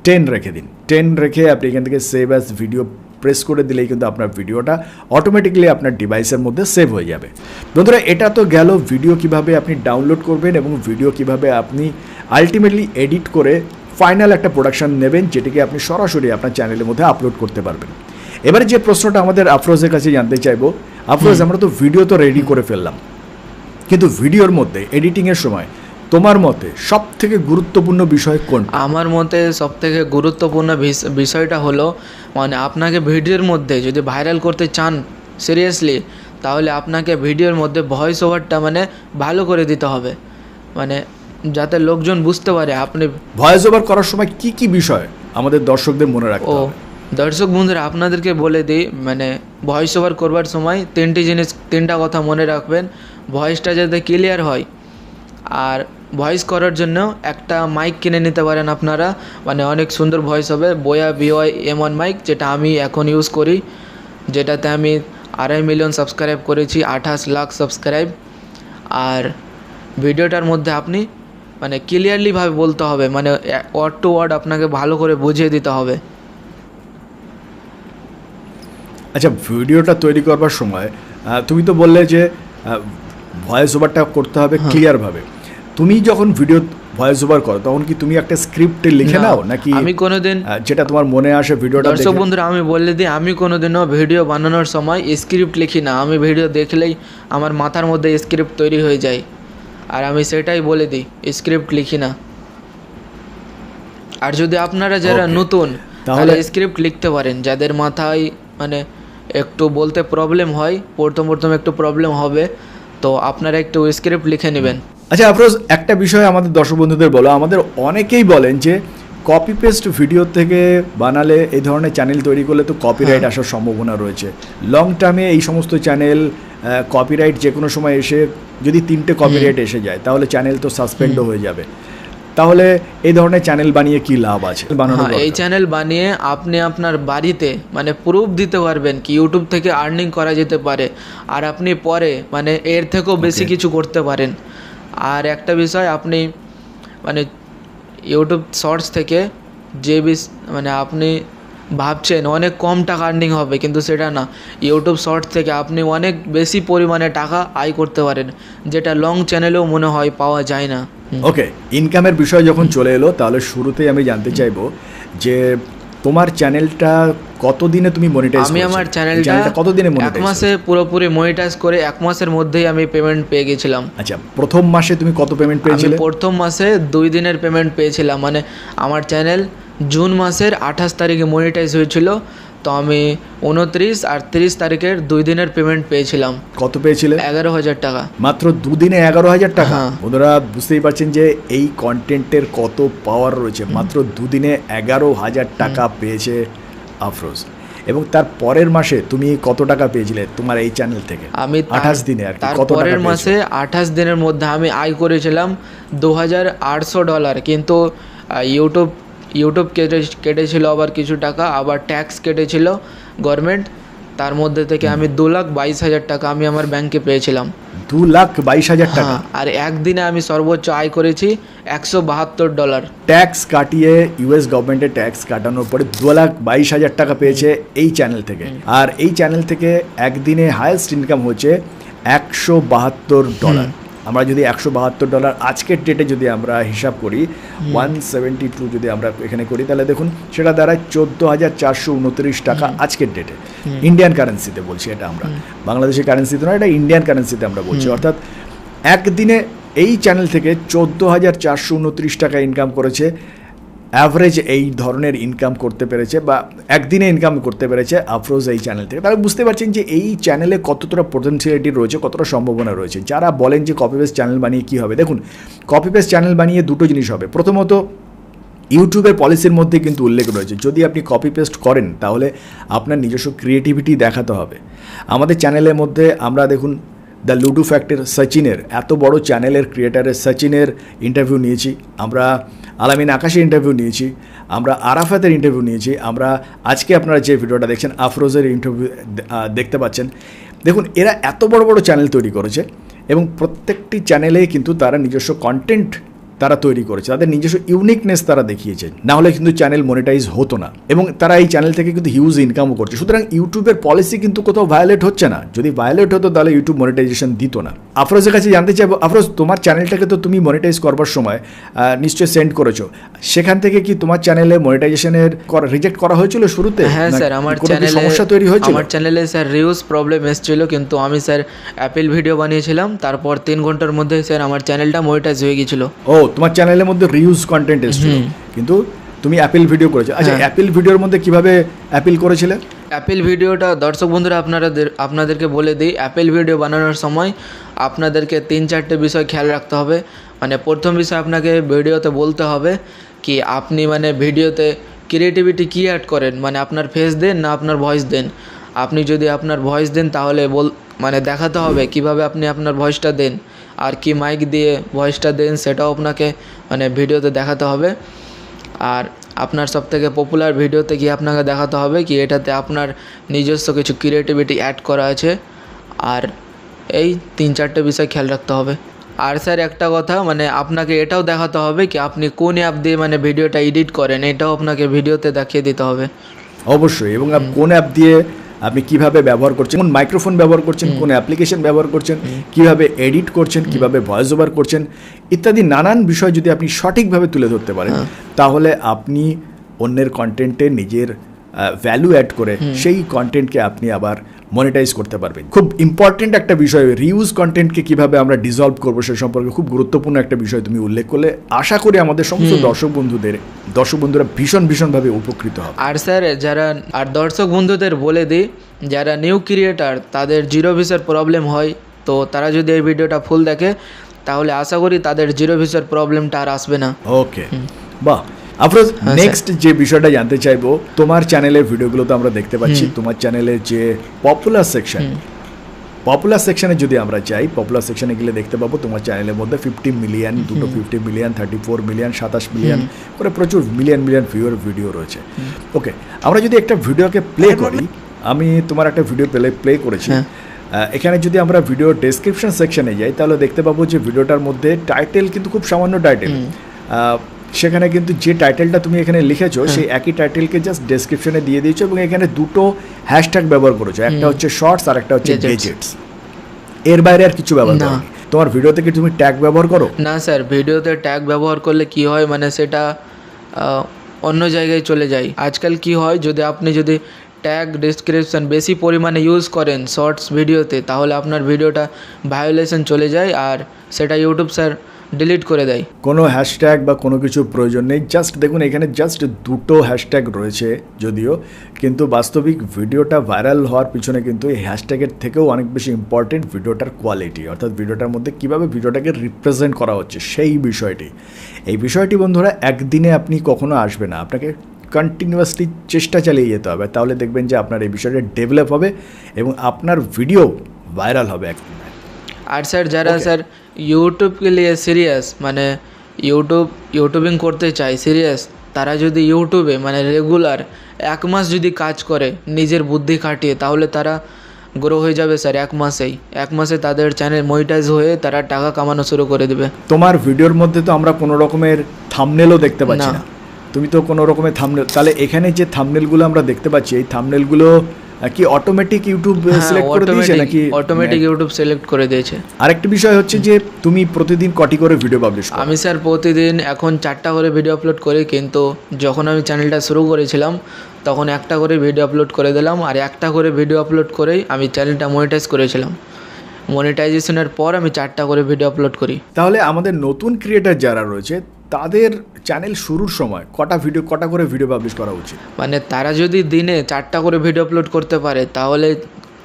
Speaker 1: 10 রেখে দিন। 10 রেখে আপনি এখান থেকে সেভ অ্যাজ ভিডিও প্রেস করে দিলেই কিন্তু আপনার ভিডিওটা অটোমেটিক্যালি আপনার ডিভাইসের মধ্যে সেভ হয়ে যাবে। বন্ধুরা এটা তো গেল ভিডিও কিভাবে আপনি ডাউনলোড করবেন এবং ভিডিও কিভাবে আপনি আলটিমেটলি এডিট করে ফাইনাল একটা প্রোডাকশন নেবেন, যেটিকে আপনি সরাসরি আপনার চ্যানেলের মধ্যে আপলোড করতে পারবেন। এবারে যে প্রশ্নটা আমাদের আফরোজের কাছে জানতে চাইবো, আফরোজ আমরা তো ভিডিও তো রেডি করে ফেললাম, কিন্তু ভিডিওর মধ্যে এডিটিংয়ের সময় তোমার মতে সব থেকে গুরুত্বপূর্ণ বিষয় কোনটা?
Speaker 2: আমার মতে সবথেকে গুরুত্বপূর্ণ বিষয়টা হলো মানে আপনাকে ভিডিওর মধ্যে যদি ভাইরাল করতে চান সিরিয়াসলি, তাহলে আপনাকে ভিডিওর মধ্যে ভয়েস ওভারটা মানে ভালো করে দিতে হবে, মানে যাতে লোকজন বুঝতে পারে আপনি
Speaker 1: ভয়েস ওভার করার সময় কি কি বিষয় আমাদের দর্শকদের মনে রাখতে হবে?
Speaker 2: দর্শক বন্ধুরা আপনাদেরকে বলে দিই, মানে ভয়েস ওভার করবার সময় তিনটা কথা মনে রাখবেন। ভয়েসটা যাতে ক্লিয়ার হয়, আর ভয়েস করার জন্য একটা মাইক কিনে নিতে পারেন আপনারা, মানে অনেক সুন্দর ভয়েস হবে। বোয়া BY M1 মাইক, যেটা আমি এখন ইউজ করি, যেটাতে আমি 2.5 মিলিয়ন সাবস্ক্রাইব করেছি, 28 লাখ সাবস্ক্রাইব। আর ভিডিওটার মধ্যে আপনি মানে ক্লিয়ারলিভাবে বলতে হবে, মানে ওয়ার্ড টু ওয়ার্ড আপনাকে ভালো করে বুঝিয়ে দিতে হবে।
Speaker 1: আচ্ছা, ভিডিওটা তৈরি করবার সময় তুমি তো বললে যে ভয়েস ওভারটা করতে হবে ক্লিয়ারভাবে। তুমি যখন ভিডিও ভয়েস ওভার করো তখন কি তুমি একটা স্ক্রিপ্টে লিখে নাও, নাকি
Speaker 2: আমি কোনোদিন
Speaker 1: যেটা তোমার মনে আসে ভিডিওটা?
Speaker 2: দর্শক বন্ধুরা আমি বলে দিই, আমি কোনোদিনও ভিডিও বানানোর সময় স্ক্রিপ্ট লিখি না। আমি ভিডিও দেখলেই আমার মাথার মধ্যে স্ক্রিপ্ট তৈরি হয়ে যায়, আর আমি সেটাই বলে দিই, স্ক্রিপ্ট লিখি না। আর যদি আপনারা যারা নতুন তাহলে স্ক্রিপ্ট লিখতে পারেন, যাদের মাথায় মানে একটু বলতে প্রবলেম হয়, প্রথম একটু প্রবলেম হবে, তো আপনারা একটু স্ক্রিপ্ট লিখে নেবেন।
Speaker 1: আচ্ছা আফরোজ, একটা বিষয় আমাদের দর্শক বন্ধুদের বলো, আমাদের অনেকেই বলেন যে কপি পেস্ট ভিডিও থেকে বানালে এই ধরনের চ্যানেল তৈরি করলে তো কপিরাইট আসার সম্ভাবনা রয়েছে। লং টার্মে এই সমস্ত চ্যানেল কপিরাইট যে কোনো সময় এসে যদি 3টে কপিরাইট এসে যায় তাহলে চ্যানেল তো সাসপেন্ডও হয়ে যাবে। তাহলে এই ধরনের চ্যানেল বানিয়ে কি লাভ আছে?
Speaker 2: এই চ্যানেল বানিয়ে আপনি আপনার বাড়িতে মানে প্রুফ দিতে পারবেন কি ইউটিউব থেকে আর্নিং করা যেতে পারে, আর আপনি পরে মানে এর থেকেও বেশি কিছু করতে পারেন। আর একটা বিষয়, আপনি মানে ইউটিউব শর্টস থেকে মানে আপনি ভাবছেন অনেক কম টাকা আর্নিং হবে, কিন্তু সেটা না। ইউটিউব শর্টস থেকে আপনি অনেক বেশি পরিমাণে টাকা আয় করতে পারেন, যেটা লং চ্যানেলেও মনে হয় পাওয়া যায় না।
Speaker 1: ওকে, ইনকামের বিষয় যখন চলে এলো তাহলে শুরুতেই আমি জানতে চাইবো যে তোমার চ্যানেলটা কতদিনে তুমি মনিটাইজ?
Speaker 2: আমি আমার চ্যানেলটা
Speaker 1: কতদিনে মনিটাইজ?
Speaker 2: 1 মাসে পুরোপুরি মনিটাইজ করে 1 মাসের মধ্যেই আমি পেমেন্ট পেয়ে গেছিলাম।
Speaker 1: আচ্ছা, প্রথম মাসে তুমি কত পেমেন্ট পেয়েছিলে?
Speaker 2: আমি প্রথম মাসে 2 দিনের পেমেন্ট পেয়েছিলাম, মানে আমার চ্যানেল জুন মাসের 28 তারিখে মনিটাইজ হয়েছিল, তো আমি 29 আর 30 তারিখের 2 দিনের পেমেন্ট পেয়েছিলাম।
Speaker 1: কত পেয়েছিলে?
Speaker 2: 11,000 টাকা।
Speaker 1: মাত্র 2 দিনে 11,000 টাকা? বন্ধুরা বুঝতেই পারছেন যে এই কন্টেন্টের কত পাওয়ার রয়েছে। মাত্র 2 দিনে 11,000 টাকা পেয়েছে আফরোজ। এবং তার পরের মাসে তুমি কত টাকা পেয়েছিলে তোমার এই চ্যানেল থেকে?
Speaker 2: আমি
Speaker 1: 28 দিনে আর কি
Speaker 2: তার
Speaker 1: কত টাকা?
Speaker 2: পরের মাসে 28 দিনের মধ্যে আমি আয় করেছিলাম $2,800, কিন্তু ইউটিউব কেটেছিল আবার কিছু টাকা, আবার ট্যাক্স কেটেছিল গভর্নমেন্ট, তার মধ্যে থেকে আমি 2,22,000 টাকা আমি আমার ব্যাংকে পেয়েছিলাম।
Speaker 1: $2,22,000 টাকা?
Speaker 2: আর একদিনে আমি সর্বোচ্চ আয় করেছি $172।
Speaker 1: ট্যাক্স কাটিয়ে ইউএস গভর্নমেন্টের ট্যাক্স কাটানোর পরে 2,22,000 টাকা পেয়েছে এই চ্যানেল থেকে। আর এই চ্যানেল থেকে একদিনে হাইয়েস্ট ইনকাম হচ্ছে $172। আমরা যদি $172 আজকের ডেটে যদি আমরা হিসাব করি, 172 যদি আমরা এখানে করি, তাহলে দেখুন সেটা দাঁড়ায় 14,429 টাকা আজকের ডেটে। ইন্ডিয়ান কারেন্সিতে বলছি, এটা আমরা বাংলাদেশের কারেন্সিতে নয়, এটা ইন্ডিয়ান কারেন্সিতে আমরা বলছি। অর্থাৎ একদিনে এই চ্যানেল থেকে 14,429 টাকা ইনকাম করেছে অ্যাভারেজ এই ধরনের ইনকাম করতে পেরেছে বা একদিনে ইনকাম করতে পেরেছে আফরোজ এই চ্যানেল থেকে, তারা বুঝতে পারছেন যে এই চ্যানেলে কতটা পোটেনশিয়ালিটি রয়েছে, কতটা সম্ভাবনা রয়েছে। যারা বলেন যে কপি পেস্ট চ্যানেল বানিয়ে কী হবে, দেখুন কপি পেস্ট চ্যানেল বানিয়ে দুটো জিনিস হবে। প্রথমত ইউটিউবের পলিসির মধ্যে কিন্তু উল্লেখ রয়েছে, যদি আপনি কপি পেস্ট করেন তাহলে আপনার নিজস্ব ক্রিয়েটিভিটি দেখাতে হবে। আমাদের চ্যানেলের মধ্যে আমরা দেখুন দ্য লুডো ফ্যাক্টর সচিনের, এত বড় চ্যানেলের ক্রিয়েটারের সচিনের ইন্টারভিউ নিয়েছি, আমরা আলামিন আকাশের ইন্টারভিউ নিয়েছি, আমরা আরাফাতের ইন্টারভিউ নিয়েছি, আমরা আজকে আপনারা যে ভিডিওটা দেখছেন আফরোজের ইন্টারভিউ দেখতে পাচ্ছেন। দেখুন এরা এত বড় বড় চ্যানেল তৈরি করেছে এবং প্রত্যেকটি চ্যানেলে কিন্তু তারা নিজস্ব কন্টেন্ট তারা তৈরি করেছে, তাদের নিজস্ব ইউনিকনেস তারা দেখিয়েছে, না হলে কিন্তু চ্যানেল মনিটাইজ হতো না এবং তারা এই চ্যানেল থেকে কিন্তু হিউজ ইনকামও করছে। সুতরাং ইউটিউবের পলিসি কিন্তু কোথাও ভায়োলেট হচ্ছে না, যদি ভায়োলেট হতো তাহলে ইউটিউব মনিটাইজেশন দিত না। আফরোজের কাছে জানতে চাইবো, আফরোজ তোমার চ্যানেলটাকে তো তুমি মনিটাইজ করবার সময় নিশ্চয়ই সেন্ড করেছো, সেখান থেকে কি তোমার চ্যানেলে মনিটাইজেশনের রিজেক্ট করা হয়েছিল শুরুতে?
Speaker 2: হ্যাঁ স্যার, আমার চ্যানেলে
Speaker 1: সমস্যা তৈরি হয়েছিল?
Speaker 2: আমার চ্যানেলে স্যার রিউজ প্রবলেম এসেছিল, কিন্তু আমি স্যার অ্যাপেল ভিডিও বানিয়েছিলাম, তারপর 3 ঘন্টার মধ্যে স্যার আমার চ্যানেলটা মনিটাইজ হয়ে গিয়েছিল।
Speaker 1: ও, তোমার চ্যানেলের মধ্যে রিউজ কন্টেন্ট এসেছিল কিন্তু তুমি অ্যাপেল ভিডিও করেছো। আচ্ছা, অ্যাপেল ভিডিওর মধ্যে কিভাবে অ্যাপেল করেছিলে?
Speaker 2: অ্যাপেল ভিডিওটা দর্শক বন্ধুরা আপনাদেরকে বলে দিই, অ্যাপেল ভিডিও বানানোর সময় আপনাদেরকে 3-4টে বিষয় খেয়াল রাখতে হবে। মানে প্রথম বিষয়, আপনাকে ভিডিওতে বলতে হবে কি আপনি মানে ভিডিওতে ক্রিয়েটিভিটি কী অ্যাড করেন, মানে আপনার ফেস দেন না আপনার ভয়েস দেন। আপনি যদি আপনার ভয়েস দেন তাহলে মানে দেখাতে হবে কিভাবে আপনি আপনার ভয়েসটা দেন, আর কি মাইক দিয়ে ভয়েসটা দেন সেটাও আপনাকে মানে ভিডিওতে দেখাতে হবে। আর আপনার সবথেকে পপুলার ভিডিওতে গিয়ে আপনাকে দেখাতে হবে কি এটাতে আপনার নিজস্ব কিছু ক্রিয়েটিভিটি অ্যাড করা আছে। আর এই 3-4টে বিষয় খেয়াল রাখতে হবে। আর স্যার একটা কথা, মানে আপনাকে এটাও দেখাতে হবে কি আপনি কোন অ্যাপ দিয়ে মানে ভিডিওটা এডিট করেন, এটাও আপনাকে ভিডিওতে দেখিয়ে দিতে হবে
Speaker 1: অবশ্যই। এবং কোন অ্যাপ দিয়ে আপনি কিভাবে ব্যবহার করছেন, কোন মাইক্রোফোন ব্যবহার করছেন, কোন অ্যাপ্লিকেশন ব্যবহার করছেন, কিভাবে এডিট করছেন, কিভাবে ভয়েস ওভার করছেন ইত্যাদি নানান বিষয় যদি আপনি সঠিকভাবে তুলে ধরতে পারেন তাহলে আপনি অন্যের কন্টেন্টে নিজের ভ্যালু অ্যাড করে সেই কন্টেন্টকে আপনি আবার মনিটাইজ করতে পারবেন। খুব ইম্পর্টেন্ট একটা বিষয়, রিউজ কন্টেন্টকে কিভাবে আমরা ডিসলভ করবো সে সম্পর্কে খুব গুরুত্বপূর্ণ একটা বিষয় তুমি উল্লেখ করলে। আশা করি আমাদের সমস্ত দর্শক বন্ধুরা ভীষণভাবে উপকৃত হবে।
Speaker 2: আর স্যার দর্শক বন্ধুদের বলে দিই, যারা নিউ ক্রিয়েটার তাদের 0 ভিউজের প্রবলেম হয়, তো তারা যদি এই ভিডিওটা ফুল দেখে তাহলে আশা করি তাদের 0 ভিউজের প্রবলেমটা আর আসবে না।
Speaker 1: ওকে, বাহ। আফরোজ, নেক্সট যে বিষয়টা জানতে চাইবো, তোমার চ্যানেলের ভিডিওগুলো তো আমরা দেখতে পাচ্ছি, তোমার চ্যানেলের যে পপুলার সেকশনে যদি আমরা যাই, পপুলার সেকশনে গেলে দেখতে পাবো তোমার চ্যানেলের মধ্যে 50 মিলিয়ন, 50 মিলিয়ন, 34 মিলিয়ন, 27 মিলিয়ন করে প্রচুর মিলিয়ন ভিউয়ার ভিডিও রয়েছে। ওকে, আমরা যদি একটা ভিডিওকে প্লে করি, আমি তোমার একটা ভিডিও প্লে করেছি, এখানে যদি আমরা ভিডিও ডেসক্রিপশন সেকশনে যাই তাহলে দেখতে পাবো যে ভিডিওটার মধ্যে টাইটেল কিন্তু খুব সামান্য টাইটেল, সেখানে কিন্তু যে টাইটেলটা তুমি এখানে লিখেছো সেই একই টাইটেলকে জাস্ট ডেসক্রিপশনে দিয়ে দিয়েছো এবং এখানে 2টো হ্যাশট্যাগ ব্যবহার করেছো, একটা হচ্ছে শর্টস আর একটা হচ্ছে গেজেটস। এর বাইরে আর কিছু ব্যবহার করো? তোমার ভিডিওতে কি তুমি ট্যাগ ব্যবহার করো?
Speaker 2: না স্যার, ভিডিওতে ট্যাগ ব্যবহার করলে কি হয়, মানে সেটা অন্য জায়গায় চলে যায়। আজকাল কি হয়, আপনি যদি ট্যাগ ডেসক্রিপশন বেশি পরিমাণে ইউজ করেন শর্টস ভিডিওতে তাহলে আপনার ভিডিওটা ভায়োলেশন চলে যায় আর সেটা ইউটিউব স্যার ডিলিট করে দেয়।
Speaker 1: কোনো হ্যাশট্যাগ বা কোনো কিছুর প্রয়োজন নেই, জাস্ট দেখুন এখানে জাস্ট 2টো হ্যাশট্যাগ রয়েছে যদিও, কিন্তু বাস্তবিক ভিডিওটা ভাইরাল হওয়ার পিছনে কিন্তু এই হ্যাশট্যাগের থেকেও অনেক বেশি ইম্পর্টেন্ট ভিডিওটার কোয়ালিটি, অর্থাৎ ভিডিওটার মধ্যে কীভাবে ভিডিওটাকে রিপ্রেজেন্ট করা হচ্ছে সেই বিষয়টি। এই বিষয়টি বন্ধুরা একদিনে আপনি কখনো আসবে না, আপনাকে কন্টিনিউয়াসলি চেষ্টা চালিয়ে যেতে হবে, তাহলে দেখবেন যে আপনার এই বিষয়টা ডেভেলপ হবে এবং আপনার ভিডিও ভাইরাল হবে একদিন।
Speaker 2: আর স্যার যারা স্যার ইউটিউবকে নিয়ে সিরিয়াস, মানে ইউটিউবিং করতে চায় সিরিয়াস, তারা যদি ইউটিউবে মানে রেগুলার 1 মাস যদি কাজ করে নিজের বুদ্ধি খাটিয়ে তাহলে তারা গ্রো হয়ে যাবে স্যার 1 মাসেই। 1 মাসে তাদের চ্যানেল মনিটাইজ হয়ে তারা টাকা কামানো শুরু করে দেবে। তোমার
Speaker 1: ভিডিওর মধ্যে তো আমরা কোনো রকমের থাম্বনেলও দেখতে পাচ্ছি না, তুমি তো কোনো রকমের থাম্বনেল, তাহলে এখানে যে থাম্বনেলগুলো আমরা দেখতে পাচ্ছি এই থাম্বনেলগুলো কি অটোমেটিক ইউটিউব সিলেক্ট করে দিয়েছে নাকি?
Speaker 2: অটোমেটিক ইউটিউব সিলেক্ট করে দিয়েছে।
Speaker 1: আরেকটা বিষয় হচ্ছে যে তুমি প্রতিদিন কটি করে ভিডিও পাবলিশ করো?
Speaker 2: আমি স্যার প্রতিদিন এখন 4টা করে ভিডিও আপলোড করি, কিন্তু যখন আমি চ্যানেলটা শুরু করেছিলাম তখন 1টা করে ভিডিও আপলোড করে দিলাম, আর 1টা করে ভিডিও আপলোড করেই আমি চ্যানেলটা মনিটাইজ করেছিলাম। মনিটাইজেশনের পর আমি 4টা করে ভিডিও আপলোড করি।
Speaker 1: তাহলে আমাদের নতুন ক্রিয়েটার যারা রয়েছে তাদের চ্যানেল শুরুর সময় কটা করে ভিডিও পাবলিশ করা উচিত?
Speaker 2: মানে তারা যদি দিনে 4টা করে ভিডিও আপলোড করতে পারে তাহলে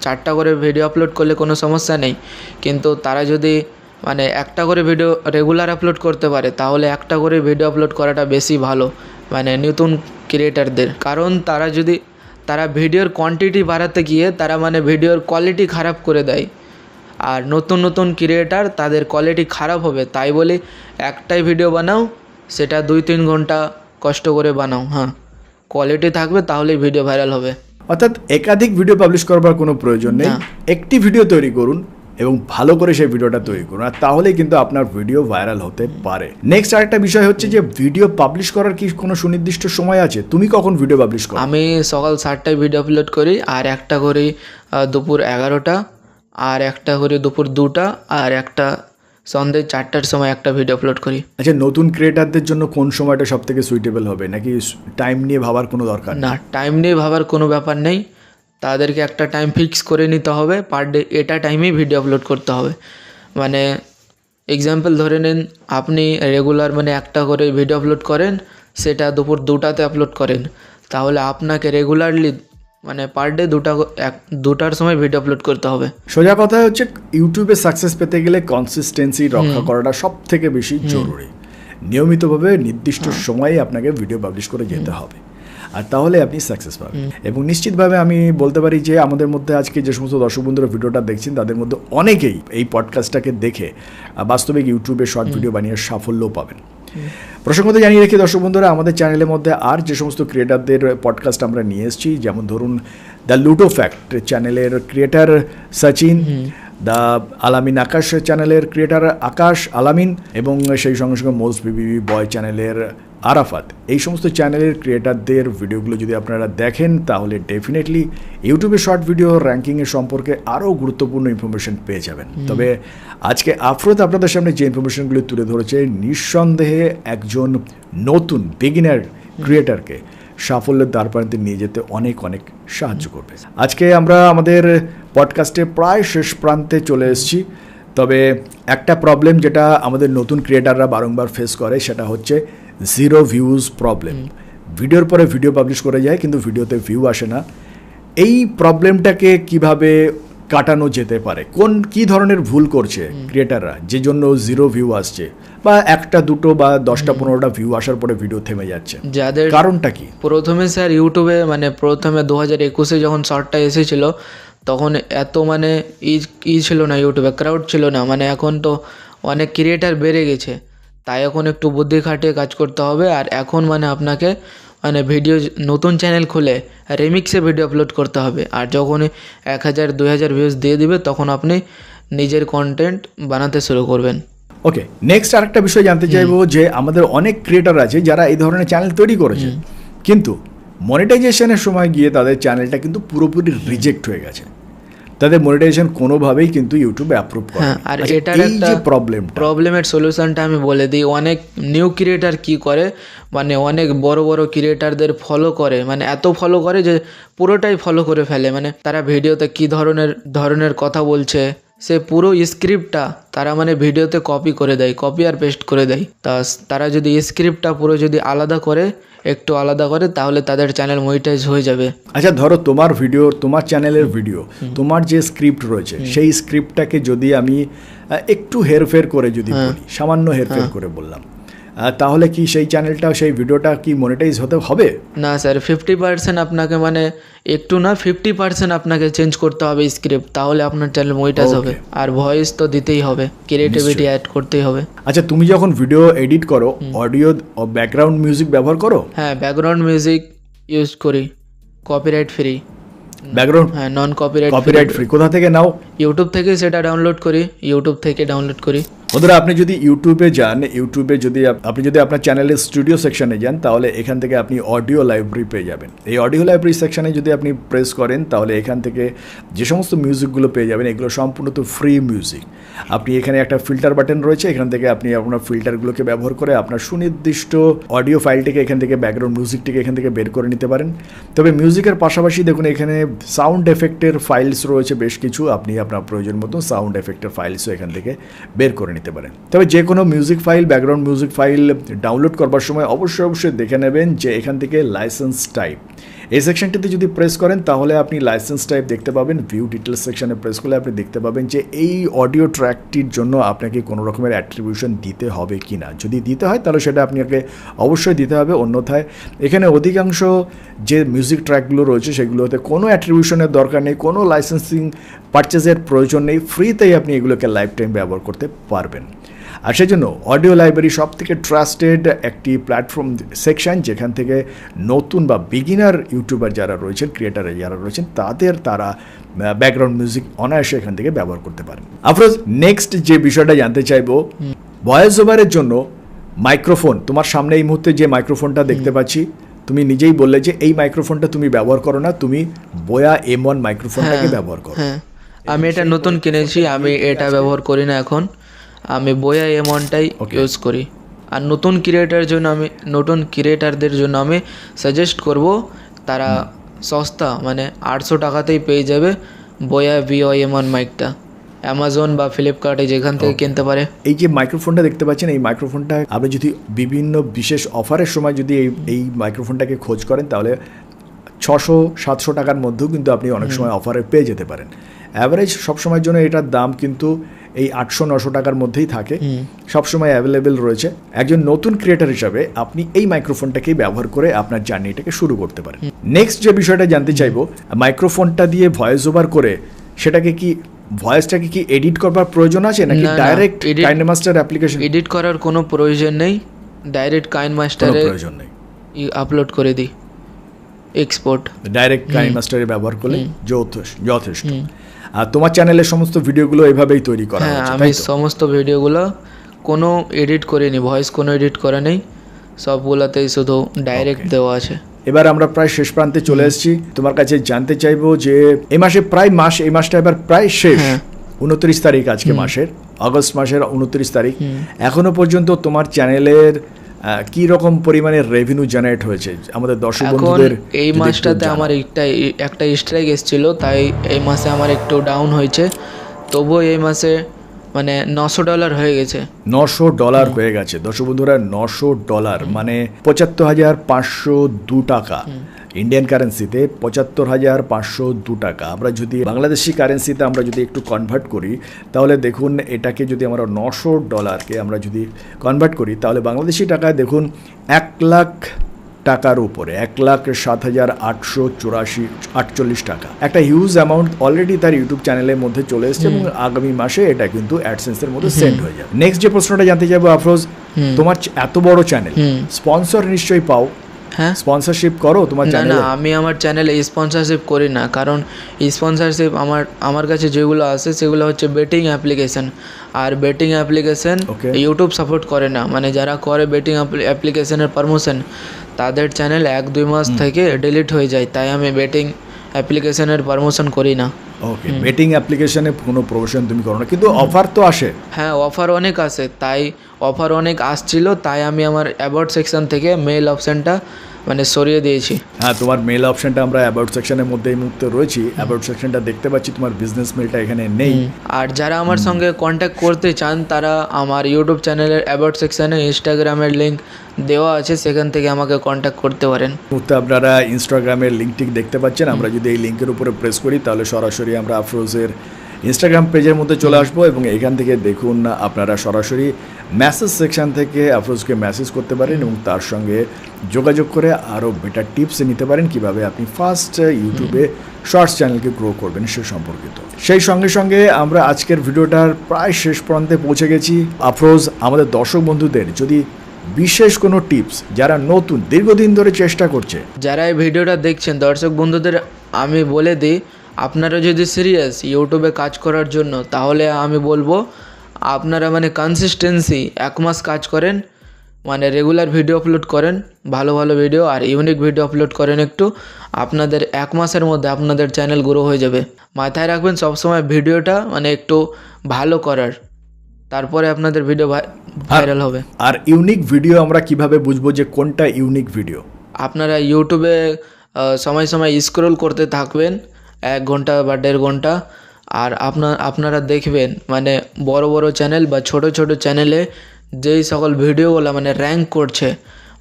Speaker 2: 4টা করে ভিডিও আপলোড করলে কোনো সমস্যা নেই, কিন্তু তারা যদি মানে একটা করে ভিডিও রেগুলার আপলোড করতে পারে তাহলে একটা করে ভিডিও আপলোড করাটা বেশি ভালো মানে নতুন ক্রিয়েটারদের। কারণ তারা ভিডিওর কোয়ান্টিটি বাড়াতে গিয়ে তারা মানে ভিডিওর কোয়ালিটি খারাপ করে দেয়, আর নতুন ক্রিয়েটার তাদের কোয়ালিটি খারাপ হবে, তাই বলে একটাই ভিডিও বানাও, সেটা 2-3 ঘন্টা কষ্ট করে বানাও, হ্যাঁ কোয়ালিটি থাকবে তাহলেই ভিডিও ভাইরাল হবে।
Speaker 1: অর্থাৎ একাধিক ভিডিও পাবলিশ করবার কোনো প্রয়োজন নেই,
Speaker 2: না।
Speaker 1: একটি ভিডিও তৈরি করুন এবং ভালো করে সেই ভিডিওটা তৈরি করুন, আর তাহলেই কিন্তু আপনার ভিডিও ভাইরাল হতে পারে। নেক্সট আরেকটা বিষয় হচ্ছে যে ভিডিও পাবলিশ করার কি কোনো সুনির্দিষ্ট সময় আছে? তুমি কখন ভিডিও পাবলিশ করো?
Speaker 2: আমি সকাল 7টায় ভিডিও আপলোড করি, আর একটা করি দুপুর 11টা, আর একটা করি দুপুর 2টা, আর একটা সন্ধ্যে 4টার সময় একটা ভিডিও আপলোড করি।
Speaker 1: আচ্ছা, নতুন ক্রিয়েটারদের জন্য কোন সময়টা সব থেকে সুইটেবল হবে, নাকি টাইম নিয়ে ভাবার কোনো দরকার নেই?
Speaker 2: না, টাইম নিয়ে ভাবার কোনো ব্যাপার নেই, তাদেরকে একটা টাইম ফিক্স করে নিতে হবে, পার ডে এটা টাইমেই ভিডিও আপলোড করতে হবে। মানে এক্সাম্পল ধরে নিন, আপনি রেগুলার মানে একটা করে ভিডিও আপলোড করেন, সেটা দুপুর 2টাতে আপলোড করেন, তাহলে আপনাকে রেগুলারলি মানে পার ডে 2টার সময় ভিডিও আপলোড করতে হবে।
Speaker 1: সোজা কথা হচ্ছে ইউটিউবে সাকসেস পেতে গেলে কনসিস্টেন্সি রক্ষা করাটা সব থেকে বেশি জরুরি। নিয়মিতভাবে নির্দিষ্ট সময়ে আপনাকে ভিডিও পাবলিশ করে যেতে হবে, আর তাহলে আপনি সাকসেস পাবেন। এবং নিশ্চিতভাবে আমি বলতে পারি যে আমাদের মধ্যে আজকে যে সমস্ত দর্শক বন্ধুরা ভিডিওটা দেখছেন তাদের মধ্যে অনেকেই এই পডকাস্টটাকে দেখে বাস্তবিক ইউটিউবে শর্ট ভিডিও বানিয়ে সাফল্যও পাবেন। প্রসঙ্গত জানিয়ে রেখে দর্শক বন্ধুরা, আমাদের চ্যানেলের মধ্যে আর যে সমস্ত ক্রিয়েটারদের পডকাস্ট আমরা নিয়ে এসেছি, যেমন ধরুন দ্য লুডো ফ্যাক্ট চ্যানেলের ক্রিয়েটার সচিন, দ্য আলামিন আকাশ চ্যানেলের ক্রিয়েটার আকাশ আলামিন, এবং সেই সঙ্গে সঙ্গে মোস্ট বিবি বয় চ্যানেলের আরাফাত, এই সমস্ত চ্যানেলের ক্রিয়েটারদের ভিডিওগুলো যদি আপনারা দেখেন তাহলে ডেফিনেটলি ইউটিউবে শর্ট ভিডিও র্যাঙ্কিংয়ের সম্পর্কে আরও গুরুত্বপূর্ণ ইনফরমেশন পেয়ে যাবেন। তবে আজকে আফরোজ আপনাদের সামনে যে ইনফরমেশনগুলো তুলে ধরেছে, নিঃসন্দেহে একজন নতুন বিগিনার ক্রিয়েটারকে সাফল্যের দ্বারপ্রান্তে নিয়ে যেতে অনেক সাহায্য করবে। আজকে আমরা আমাদের পডকাস্টে প্রায় শেষ প্রান্তে চলে এসেছি, তবে একটা প্রবলেম যেটা আমাদের নতুন ক্রিয়েটাররা বারংবার ফেস করে সেটা হচ্ছে জিরো ভিউজ প্রবলেম। ভিডিওর পরে ভিডিও পাবলিশ করে যায় কিন্তু ভিডিওতে ভিউ আসে না। এই প্রবলেমটাকে কিভাবে কাটানো যেতে পারে? কি ধরনের ভুল করছে ক্রিয়েটাররা যে জন্য জিরো ভিউ আসছে, বা 1টা 2টো বা 10টা 15টা ভিউ আসার পরে ভিডিও থেমে যাচ্ছে?
Speaker 2: যাদের
Speaker 1: কারণটা কি?
Speaker 2: প্রথমে স্যার ইউটিউবে মানে প্রথমে 2021-এ যখন শর্টটা এসেছিল তখন এত মানে ছিল না, ইউটিউবে ক্রাউড ছিল না। মানে এখন তো অনেক ক্রিয়েটার বেড়ে গেছে, তাই এখন একটু বুদ্ধি খাটিয়ে কাজ করতে হবে। আর এখন মানে আপনাকে মানে ভিডিও নতুন চ্যানেল খুলে রিমিক্সে ভিডিও আপলোড করতে হবে, আর যখন 1000-2000 ভিউজ দিয়ে দিবে তখন আপনি নিজের কন্টেন্ট বানাতে শুরু করবেন।
Speaker 1: ওকে, নেক্সট আরেকটা বিষয় জানতে চাইবো যে আমাদের অনেক ক্রিয়েটার আছে যারা এই ধরনের চ্যানেল তৈরি করেছে, কিন্তু মনিটাইজেশনের সময় গিয়ে তাদের চ্যানেলটা কিন্তু পুরোপুরি রিজেক্ট হয়ে গেছে, তাদের মনিটাইজেশন কোনোভাবেই কিন্তু ইউটিউবে অ্যাপ্রুভ করে।
Speaker 2: হ্যাঁ, আর এটার
Speaker 1: এই
Speaker 2: একটা
Speaker 1: যে
Speaker 2: প্রবলেমের সলিউশনটা আমি বলে দিই। অনেক নিউ ক্রিয়েটার কি করে, মানে অনেক বড় ক্রিয়েটারদের ফলো করে, মানে এত ফলো করে যে পুরোটাই ফলো করে ফেলে। মানে তারা ভিডিওতে কী ধরনের কথা বলছে সে পুরো স্ক্রিপ্টটা তারা মানে ভিডিওতে কপি করে দেয়, কপি আর পেস্ট করে দেয়। তারা যদি স্ক্রিপ্টটা পুরো যদি একটু আলাদা করে তাহলে তাদের চ্যানেল মনিটাইজ হয়ে যাবে।
Speaker 1: আচ্ছা, ধরো তোমার চ্যানেলের ভিডিও, তোমার যে স্ক্রিপ্ট রয়েছে সেই স্ক্রিপ্টটাকে যদি আমি একটু হেরফের করে যদি বলি, সামান্য হেরফের করে বললাম, তাহলে কি সেই ভিডিওটা কি মনিটাইজ হতে হবে?
Speaker 2: না স্যার, 50% আপনাকে মানে একটু না 50% আপনাকে চেঞ্জ করতে হবে স্ক্রিপ্ট, তাহলে আপনার চ্যানেল মনিটাইজ হবে। আর ভয়েস তো দিতেই হবে, ক্রিয়েটিভিটি অ্যাড করতেই হবে।
Speaker 1: আচ্ছা, তুমি যখন ভিডিও এডিট করো অডিও ও ব্যাকগ্রাউন্ড মিউজিক ব্যবহার করো?
Speaker 2: হ্যাঁ, ব্যাকগ্রাউন্ড মিউজিক ইউজ করি, কপিরাইট ফ্রি।
Speaker 1: ব্যাকগ্রাউন্ড?
Speaker 2: হ্যাঁ, নন
Speaker 1: কপিরাইট ফ্রি। কোথা থেকে নাও?
Speaker 2: ইউটিউব থেকে সেটা ডাউনলোড করি,
Speaker 1: বন্ধুরা, আপনি যদি ইউটিউবে যান, আপনি যদি আপনার চ্যানেলের স্টুডিও সেকশনে যান, তাহলে এখান থেকে আপনি অডিও লাইব্রেরি পেয়ে যাবেন। এই অডিও লাইব্রেরি সেকশনে যদি আপনি প্রেস করেন তাহলে এখান থেকে যে সমস্ত মিউজিকগুলো পেয়ে যাবেন এগুলো সম্পূর্ণ তো ফ্রি মিউজিক। আপনি এখানে একটা ফিল্টার বাটন রয়েছে, এখান থেকে আপনি আপনার ফিল্টারগুলোকে ব্যবহার করে আপনার সুনির্দিষ্ট অডিও ফাইলটিকে এখান থেকে, ব্যাকগ্রাউন্ড মিউজিকটিকে এখান থেকে বের করে নিতে পারেন। তবে মিউজিকের পাশাপাশি দেখুন এখানে সাউন্ড এফেক্টের ফাইলস রয়েছে বেশ কিছু, আপনি আপনার প্রয়োজন মতো সাউন্ড এফেক্টের ফাইলসও এখান থেকে বের করে নিতে নিতে পারেন। তবে যে কোনো music file, background music file download করবার সময় অবশ্যই দেখে নেবেন যে এখান থেকে লাইসেন্স টাইপ, এই সেকশনটিতে যদি প্রেস করেন তাহলে আপনি লাইসেন্স টাইপ দেখতে পাবেন। ভিউ ডিটেলস সেকশনে প্রেস করলে আপনি দেখতে পাবেন যে এই অডিও ট্র্যাকটির জন্য আপনাকে কোনো রকমের অ্যাট্রিবিউশন দিতে হবে কি না। যদি দিতে হয় তাহলে সেটা আপনাকে অবশ্যই দিতে হবে, অন্যথায় এখানে অধিকাংশ যে মিউজিক ট্র্যাকগুলো রয়েছে সেগুলোতে কোনো অ্যাট্রিবিউশনের দরকার নেই, কোনো লাইসেন্সিং পারচেজের প্রয়োজন নেই, ফ্রিতেই আপনি এগুলোকে লাইফ টাইম ব্যবহার করতে পারবেন। আর সেই জন্য অডিও লাইব্রেরি সব থেকে ট্রাস্টেড একটি প্ল্যাটফর্ম সেকশন, যেখান থেকে নতুন বা বিগিনার ইউটিউবার যারা রয়েছেন, ক্রিয়েটার যারা রয়েছেন, তারা ব্যাকগ্রাউন্ড মিউজিক অনায়াসে এখান থেকে ব্যবহার করতে পারেন। আফরোজ, নেক্সট যে বিষয়টা জানতে চাইবো, ভয়েস ওভারের জন্য মাইক্রোফোন, তোমার সামনে এই মুহূর্তে যে মাইক্রোফোনটা দেখতে পাচ্ছি, তুমি নিজেই বললে যে এই মাইক্রোফোনটা তুমি ব্যবহার করো না, তুমি বোয়া M1 মাইক্রোফোনটাকে ব্যবহার করো।
Speaker 2: হ্যাঁ, আমি এটা নতুন কিনেছি, আমি এটা ব্যবহার করি না এখন, আমি বোয়া M1টাই ইউজ করি। আর নতুন ক্রিয়েটারদের জন্য আমি সাজেস্ট করব, তারা সস্তা মানে 800 টাকাতেই পেয়ে যাবে বোয়া VO-M1 মাইকটা, অ্যামাজন বা ফ্লিপকার্টে যেখান থেকে কিনতে পারে।
Speaker 1: এই যে মাইক্রোফোনটা দেখতে পাচ্ছেন, এই মাইক্রোফোনটা আপনি যদি বিভিন্ন বিশেষ অফারের সময় যদি এই মাইক্রোফোনটাকে খোঁজ করেন তাহলে 600-700 টাকার মধ্যেও কিন্তু আপনি অনেক সময় অফারে পেয়ে যেতে পারেন। অ্যাভারেজ সবসময়ের জন্য এটার দাম কিন্তু এই 800-900 টাকার মধ্যেই থাকে, সবসময় অ্যাভেলেবেল রয়েছে। একজন নতুন ক্রিয়েটার হিসাবে আপনি এই মাইক্রোফোনটাকেই ব্যবহার করে আপনার জার্নিটাকে শুরু করতে পারেন। নেক্সট যে বিষয়টা জানতে চাইবো, মাইক্রোফোনটা দিয়ে ভয়েস ওভার করে ভয়েসটাকে কি এডিট করবার প্রয়োজন আছে নাকি ডাইরেক্ট কাইনমাস্টার অ্যাপ্লিকেশন?
Speaker 2: এডিট করার কোনো প্রয়োজন নেই, ডাইরেক্ট কাইনমাস্টারে
Speaker 1: প্রয়োজন নেই,
Speaker 2: আপলোড করে দিই, এক্সপোর্ট
Speaker 1: ডাইরেক্ট কাইনমাস্টারে ব্যবহার করলে যথেষ্ট। আর তোমার চ্যানেলের সমস্ত ভিডিওগুলো এভাবেই তৈরি করা হয়েছে?
Speaker 2: আমি সমস্ত ভিডিওগুলো কোনো এডিট করিনি, ভয়েস কোনো এডিট করা নেই, সবগুলোতেই শুধু ডাইরেক্ট দেওয়া আছে।
Speaker 1: এবার আমরা প্রায় শেষ প্রান্তে চলে এসেছি, তোমার কাছে জানতে চাইবো যে এই মাসটা এবার প্রায় শেষ, 29 তারিখ আজকে মাসের, আগস্ট মাসের 29 তারিখ। এখনো পর্যন্ত তোমার চ্যানেলের কি রকম পরিমাণে রেভিনিউ জেনারেট হয়েছে আমাদের দর্শক বন্ধুদের?
Speaker 2: এই মাসটাতে আমার একটা স্ট্রাইক এসেছিল, তাই এই মাসে আমার একটু ডাউন হয়েছে, তবুও এই মাসে মানে $900 হয়ে গেছে।
Speaker 1: $900 হয়ে গেছে দর্শক বন্ধুরা, $900 মানে 75,502 টাকা ইন্ডিয়ান কারেন্সিতে, 75,502 টাকা। আমরা যদি বাংলাদেশি কারেন্সিতে আমরা যদি একটু কনভার্ট করি তাহলে দেখুন, এটাকে যদি আমরা $900কে আমরা যদি কনভার্ট করি তাহলে বাংলাদেশি টাকায় দেখুন 1 লাখ টাকার উপরে, 1,07,848 টাকা, একটা হিউজ অ্যামাউন্ট অলরেডি তার ইউটিউব চ্যানেলের মধ্যে চলে এসেছে এবং আগামী মাসে এটা কিন্তু অ্যাডসেন্সের মধ্যে সেন্ড হয়ে যাবে। নেক্সট যে প্রশ্নটা জানতে চাইবো আফরোজ, তোমার এত বড় চ্যানেল, স্পন্সর নিশ্চয়ই পাও?
Speaker 2: হ্যাঁ,
Speaker 1: স্পন্সরশিপ করো তোমার চ্যানেলে?
Speaker 2: না, আমি আমার চ্যানেলে স্পন্সরশিপ করি না, কারণ স্পন্সরশিপ আমার কাছে যেগুলো আসে সেগুলো হচ্ছে বেটিং অ্যাপ্লিকেশন, আর বেটিং অ্যাপ্লিকেশন ইউটিউব সাপোর্ট করে না। মানে যারা করে বেটিং অ্যাপ্লিকেশনের প্রমোশন, তাদের চ্যানেল 1-2 মাস থেকে ডিলিট হয়ে যায়, তাই আমি বেটিং অ্যাপ্লিকেশনের প্রমোশন করি না।
Speaker 1: ওকে, বেটিং অ্যাপ্লিকেশনে কোনো প্রমোশন তুমি করো না, কিন্তু অফার তো আসে?
Speaker 2: হ্যাঁ, অফার অনেক আসে, অফার অনেক আসছিল, তাই আমি আমার অ্যাবাউট সেকশন থেকে মেল অপশানটা মানে সরিয়ে দিয়েছি।
Speaker 1: হ্যাঁ, তোমার মেল অপশনটা আমরা অ্যাবাউট সেকশনের মধ্যে এই মুহূর্তে রয়েছি, অ্যাবাউট সেকশনটা দেখতে পাচ্ছি, তোমার বিজনেস মেলটা এখানে নেই।
Speaker 2: আর যারা আমার সঙ্গে কন্ট্যাক্ট করতে চান তারা আমার ইউটিউব চ্যানেলের অ্যাবাউট সেকশনে ইনস্টাগ্রামের লিঙ্ক দেওয়া আছে, সেখান থেকে আমাকে কন্ট্যাক্ট করতে পারেন।
Speaker 1: মুহূর্তে আপনারা ইনস্টাগ্রামের লিঙ্কটি দেখতে পাচ্ছেন, আমরা যদি এই লিঙ্কের উপরে প্রেস করি তাহলে সরাসরি আমরা আফরোজের ইনস্টাগ্রাম পেজের মধ্যে চলে আসবো এবং এখান থেকে দেখুন আপনারা সরাসরি মেসেজ সেকশন থেকে আফরোজকে মেসেজ করতে পারেন এবং তার সঙ্গে যোগাযোগ করে আরও বেটার টিপস নিতে পারেন কীভাবে আপনি ফার্স্ট ইউটিউবে শর্টস চ্যানেলকে গ্রো করবেন সে সম্পর্কিত। সেই সঙ্গে আমরা আজকের ভিডিওটার প্রায় শেষ প্রান্তে পৌঁছে গেছি। আফরোজ, আমাদের দর্শক বন্ধুদের যদি বিশেষ কোনো টিপস, যারা নতুন দীর্ঘদিন ধরে চেষ্টা করছে,
Speaker 2: যারা এই ভিডিওটা দেখছেন, দর্শক বন্ধুদের আমি বলে দিই, আপনারা যদি সিরিয়াস ইউটিউবে কাজ করার জন্য, তাহলে আমি বলবো আপনারা মানে কনসিস্টেন্সি 1 মাস কাজ করেন, মানে রেগুলার ভিডিও আপলোড করেন, ভালো ভিডিও আর ইউনিক ভিডিও আপলোড করেন, একটু আপনাদের 1 মাসের মধ্যে আপনাদের চ্যানেল গ্রো হয়ে যাবে। মাথায় রাখবেন সবসময় ভিডিওটা মানে একটু ভালো করার, তারপরে আপনাদের ভিডিও ভাইরাল হবে। আর
Speaker 1: ইউনিক ভিডিও আমরা কিভাবে বুঝবো যে কোনটা ইউনিক ভিডিও?
Speaker 2: আপনারা ইউটিউবে সময় স্ক্রল করতে থাকবেন 1 ঘন্টা বা 1.5 ঘন্টা, আর আপনারা দেখবেন মানে বড় বড় চ্যানেল বা ছোট ছোট চ্যানেলে যেই সকল ভিডিওগুলো মানে র্যাঙ্ক করছে,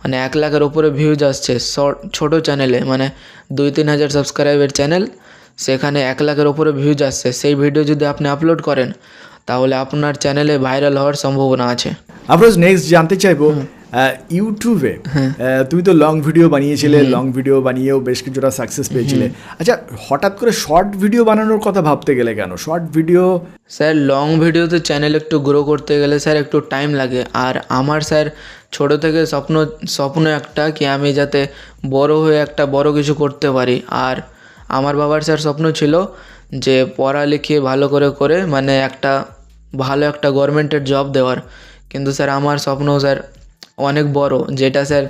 Speaker 2: মানে 1 লাখের উপরে ভিউজ আসছে ছোট চ্যানেলে, মানে 2-3 হাজার সাবস্ক্রাইবের চ্যানেল, সেখানে 1 লাখের উপরে ভিউজ আসছে, সেই ভিডিও যদি আপনি আপলোড করেন তাহলে আপনার চ্যানেলে ভাইরাল হওয়ার সম্ভাবনা আছে।
Speaker 1: আফরোজ, নেক্সট জানতে চাইবো ইউটিউবে তুমি তো লং ভিডিও বানিয়েছিলে, লং ভিডিও বানিয়েও বেশ কিছুটা সাকসেস পেয়েছিলে। আচ্ছা, হঠাৎ করে শর্ট ভিডিও বানানোর কথা ভাবতে গেলে কেন? শর্ট ভিডিও
Speaker 2: স্যার লং ভিডিওতে চ্যানেল একটু গ্রো করতে গেলে স্যার একটু টাইম লাগে। আর আমার স্যার ছোটো থেকে স্বপ্ন একটা কি আমি যাতে বড় হয়ে একটা বড় কিছু করতে পারি। আর আমার বাবার স্যার স্বপ্ন ছিল যে পড়ালেখি ভালো করে মানে একটা ভালো একটা গভর্নমেন্টের জব দেওয়ার। কিন্তু স্যার আমার স্বপ্ন স্যার অনেক বড়, যেটা স্যার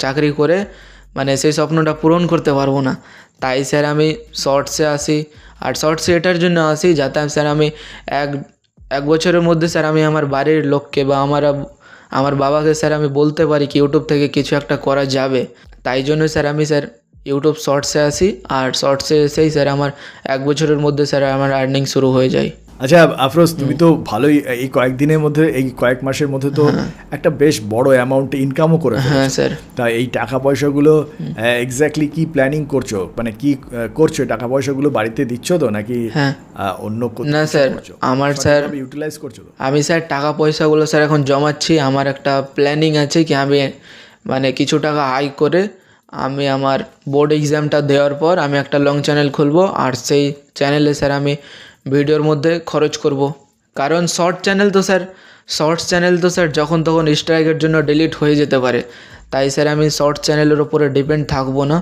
Speaker 2: চাকরি করে মানে সেই স্বপ্নটা পূরণ করতে পারবো না। তাই স্যার আমি শর্টসে আসি। আর শর্টসে এটার জন্য আসি যাতে স্যার আমি এক বছরের মধ্যে স্যার আমি আমার বাড়ির লোককে বা আমার বাবাকে স্যার আমি বলতে পারি কি ইউটিউব থেকে কিছু একটা করা যাবে। তাই জন্য স্যার আমি ইউটিউব শর্টসে আসি। আর শর্টসে এসেই স্যার আমার 1 বছরের মধ্যে স্যার আমার আর্নিং শুরু হয়ে যায়।
Speaker 1: আচ্ছা আফরোজ, তুমি তো ভালোই এই কয়েকদিনের মধ্যে, এই কয়েক মাসের মধ্যে তো একটা বেশ বড় অ্যামাউন্ট ইনকামও করে ফেলেছো।
Speaker 2: হ্যাঁ স্যার।
Speaker 1: তা এই টাকা পয়সাগুলো এক্স্যাক্টলি কি প্ল্যানিং করছো, মানে কি করছো? টাকা পয়সাগুলো বাড়িতে দিচ্ছ তো নাকি অন্য
Speaker 2: না স্যার, আমার স্যার
Speaker 1: ইউটিলাইজ করছো তো?
Speaker 2: আমি স্যার টাকা পয়সাগুলো স্যার এখন জমাচ্ছি। আমার একটা প্ল্যানিং আছে কি আমি মানে কিছু টাকা আয় করে আমি আমার বোর্ড এক্সামটা দেওয়ার পর আমি একটা লং চ্যানেল খুলবো। আর সেই চ্যানেলে স্যার আমি ভিডিওর মধ্যে খরচ করব। কারণ শর্টস চ্যানেল তো স্যার যখন তখন স্ট্রাইকের জন্য ডিলিট হয়ে যেতে পারে। তাই স্যার আমি শর্টস চ্যানেলের উপরে ডিপেন্ড থাকবো না।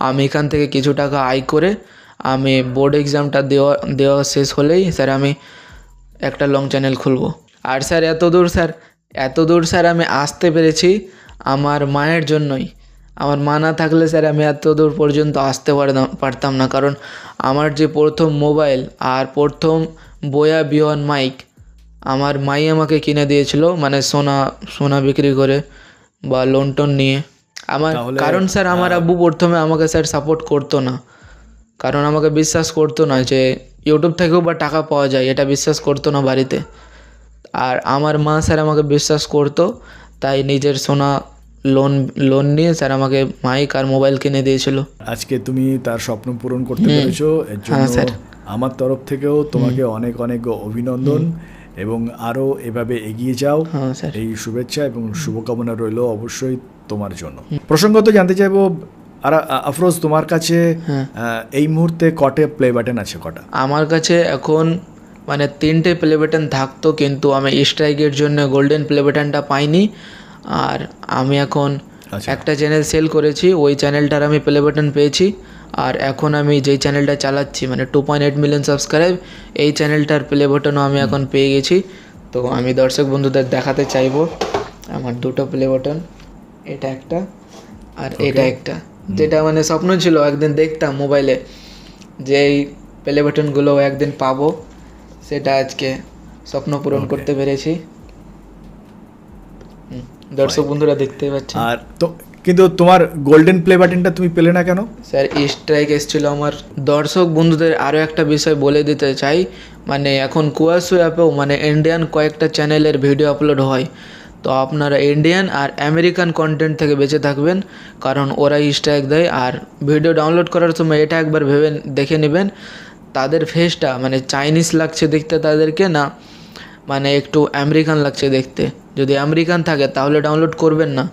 Speaker 2: আমি এখান থেকে কিছু টাকা আয় করে আমি বোর্ড এক্সামটা দেওয়া শেষ হলেই স্যার আমি একটা লং চ্যানেল খুলবো। আর স্যার এত দূর স্যার আমি আসতে পেরেছি আমার মায়ের জন্যই। আমার মা না থাকলে স্যার আমি এত দূর পর্যন্ত আসতে পারতাম না। কারণ আমার যে প্রথম মোবাইল আর প্রথম বোয়া বিওয়ান মাইক আমার মাই আমাকে কিনে দিয়েছিল, মানে সোনা বিক্রি করে বা লোন টোন নিয়ে। কারণ স্যার আমার আব্বু প্রথমে আমাকে স্যার সাপোর্ট করতো না, কারণ আমাকে বিশ্বাস করতো না যে ইউটিউব থেকেও বা টাকা পাওয়া যায়, এটা বিশ্বাস করতো না বাড়িতে। আর আমার মা স্যার আমাকে বিশ্বাস করতো, তাই নিজের সোনা লোন নিয়ে স্যার আমাকে মাইক আর মোবাইল কিনে দিয়েছিল।
Speaker 1: আজকে তুমি তার স্বপ্ন পূরণ করতে পেরেছো, এর জন্য আমার তরফ থেকেও তোমাকে অনেক অনেক অভিনন্দন এবং আরও এভাবে এগিয়ে যাও, এই শুভেচ্ছা এবং শুভকামনা রইল অবশ্যই তোমার জন্য। প্রসঙ্গত জানতে চাইবো আর আফরোজ, তোমার কাছে এই মুহূর্তে কটা প্লে বাটন আছে? কটা?
Speaker 2: আমার কাছে এখন মানে 3টে প্লে বাটন থাকতো, কিন্তু আমি স্ট্রাইকের জন্য গোল্ডেন প্লে বাটনটা পাইনি। আর আমি এখন একটা চ্যানেল সেল করেছি, ওই চ্যানেলটার আমি প্লে বাটন পেয়েছি। আর এখন আমি যেই চ্যানেলটা চালাচ্ছি মানে 2.8 মিলিয়ন সাবস্ক্রাইব, এই চ্যানেলটার প্লে বাটনও আমি এখন পেয়ে গেছি। তো আমি দর্শক বন্ধুদের দেখাতে চাইবো আমার 2টো প্লে বাটন, এটা একটা আর এটা একটা, যেটা মানে স্বপ্ন ছিল একদিন দেখতাম মোবাইলে যে এই প্লে বাটনগুলো একদিন পাবো, সেটা আজকে স্বপ্ন পূরণ করতে পেরেছি। দর্শক বন্ধুরা দেখতেই পাচ্ছেন।
Speaker 1: আর তো কিন্তু তোমার গোল্ডেন প্লে বাটনটা তুমি পেলে না কেন?
Speaker 2: স্যার স্ট্রাইক এসেছিল আমার। দর্শক বন্ধুদের আরও একটা বিষয় বলে দিতে চাই, মানে এখন কুয়াশু অ্যাপেও মানে ইন্ডিয়ান কয়েকটা চ্যানেলের ভিডিও আপলোড হয়। তো আপনারা ইন্ডিয়ান আর আমেরিকান কন্টেন্ট থেকে বেঁচে থাকবেন, কারণ ওরাই স্ট্রাইক দেয়। আর ভিডিও ডাউনলোড করার সময় এটা একবার দেখে নেবেন তাদের ফেসটা মানে চাইনিজ লাগছে দেখতে তাদেরকে, না মানে একটু আমেরিকান লাগছে দেখতে। যদি আমেরিকান থাকে তাহলে ডাউনলোড করবেন না,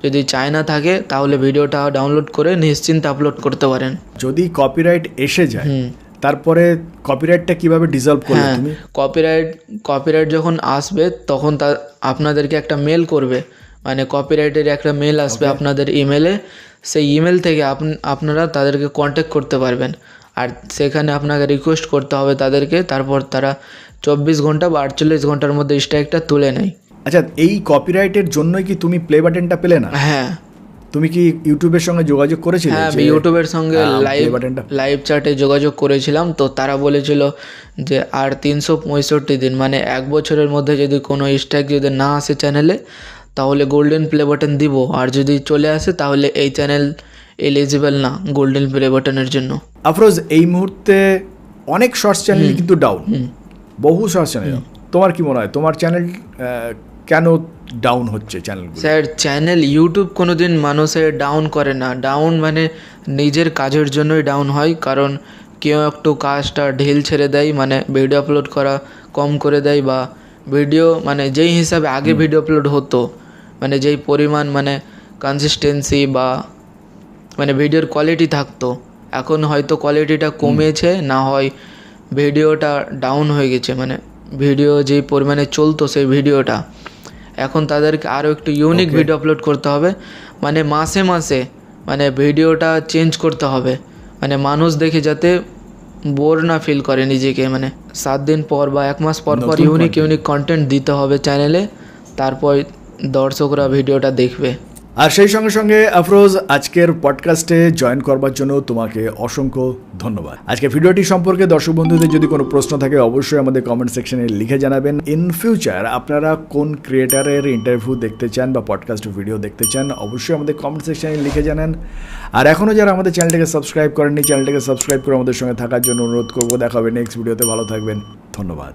Speaker 2: যদি চায়না থাকে তাহলে ভিডিওটা ডাউনলোড করে নিশ্চিন্তে আপলোড করতে পারেন।
Speaker 1: যদি কপিরাইট এসে যায় তারপরে কপিরাইটটা কিভাবে ডিসলভ করবে তুমি?
Speaker 2: কপিরাইট যখন আসবে তখন আপনাদেরকে একটা মেল করবে, মানে কপিরাইটের একটা মেল আসবে আপনাদের ইমেলে। সেই ইমেল থেকে আপনারা তাদেরকে কন্ট্যাক্ট করতে পারবেন। আর সেখানে আপনাকে রিকোয়েস্ট করতে হবে তাদেরকে, তারপর তারা 24 ঘন্টা বা 48 ঘন্টার মধ্যে স্ট্রাইকটা তুলে নেয়।
Speaker 1: আচ্ছা, এই কপিরাইটের জন্যই কি তুমি প্লে বাটনটা পেলে না?
Speaker 2: হ্যাঁ।
Speaker 1: তুমি কি ইউটিউবের সঙ্গে যোগাযোগ করেছিলে?
Speaker 2: হ্যাঁ, আমি ইউটিউবের সঙ্গে লাইভ চ্যাটে যোগাযোগ করেছিলাম। তো তারা বলেছিল যে আর 365 দিন মানে 1 বছরের মধ্যে যদি কোনো স্ট্রাইক যদি না আসে চ্যানেলে তাহলে গোল্ডেন প্লে বাটন দিব, আর যদি চলে আসে তাহলে এলিজিবল না গোল্ডেন প্লে বাটনের জন্য।
Speaker 1: আফরোজ, এই মুহূর্তে অনেক শর্টস চ্যানেল কিন্তু ডাউন, বহু শর্টস চ্যানেল। তোমার কি মনে হয় তোমার চ্যানেল কেন ডাউন হচ্ছে? চ্যানেলগুলো
Speaker 2: স্যার, চ্যানেল ইউটিউব কোনো দিন মানুষের ডাউন করে না। ডাউন মানে নিজের কাজের জন্যই ডাউন হয়, কারণ কেউ একটু কাজটা ঢিল ছেড়ে দেয়, মানে ভিডিও আপলোড করা কম করে দেয়, বা ভিডিও মানে যেই হিসাবে আগে ভিডিও আপলোড হতো, মানে যেই পরিমাণ মানে কনসিস্টেন্সি বা মানে ভিডিওর কোয়ালিটি থাকতো, এখন হয়তো কোয়ালিটিটা কমেছে, না হয় ভিডিওটা ডাউন হয়ে গেছে। মানে ভিডিও যেই পরিমাণে চলতো সেই ভিডিওটা এখন তাদেরকে আরও একটু ইউনিক ভিডিও আপলোড করতে হবে, মানে মাসে মাসে মানে ভিডিওটা চেঞ্জ করতে হবে, মানে মানুষ দেখে যাতে বোর না ফিল করে নিজেকে। মানে 7 দিন পর বা 1 মাস পর পর ইউনিক কন্টেন্ট দিতে হবে চ্যানেলে, তারপর দর্শকরা ভিডিওটা দেখবে।
Speaker 1: আর সেই সঙ্গে সঙ্গে আফরোজ, আজকের পডকাস্টে জয়েন করবার জন্য তোমাকে অসংখ্য ধন্যবাদ। আজকে ভিডিওটি সম্পর্কে দর্শক বন্ধুদের যদি কোনো প্রশ্ন থাকে অবশ্যই আমাদের কমেন্ট সেকশনে লিখে জানাবেন। ইন ফিউচার আপনারা কোন ক্রিয়েটারের ইন্টারভিউ দেখতে চান বা পডকাস্ট ভিডিও দেখতে চান অবশ্যই আমাদের কমেন্ট সেকশনে লিখে জানান। আর এখনও যারা আমাদের চ্যানেলটাকে সাবস্ক্রাইব করেননি, চ্যানেলটাকে সাবস্ক্রাইব করে আমাদের সঙ্গে থাকার জন্য অনুরোধ করবো। দেখা হবে নেক্সট ভিডিওতে। ভালো থাকবেন, ধন্যবাদ।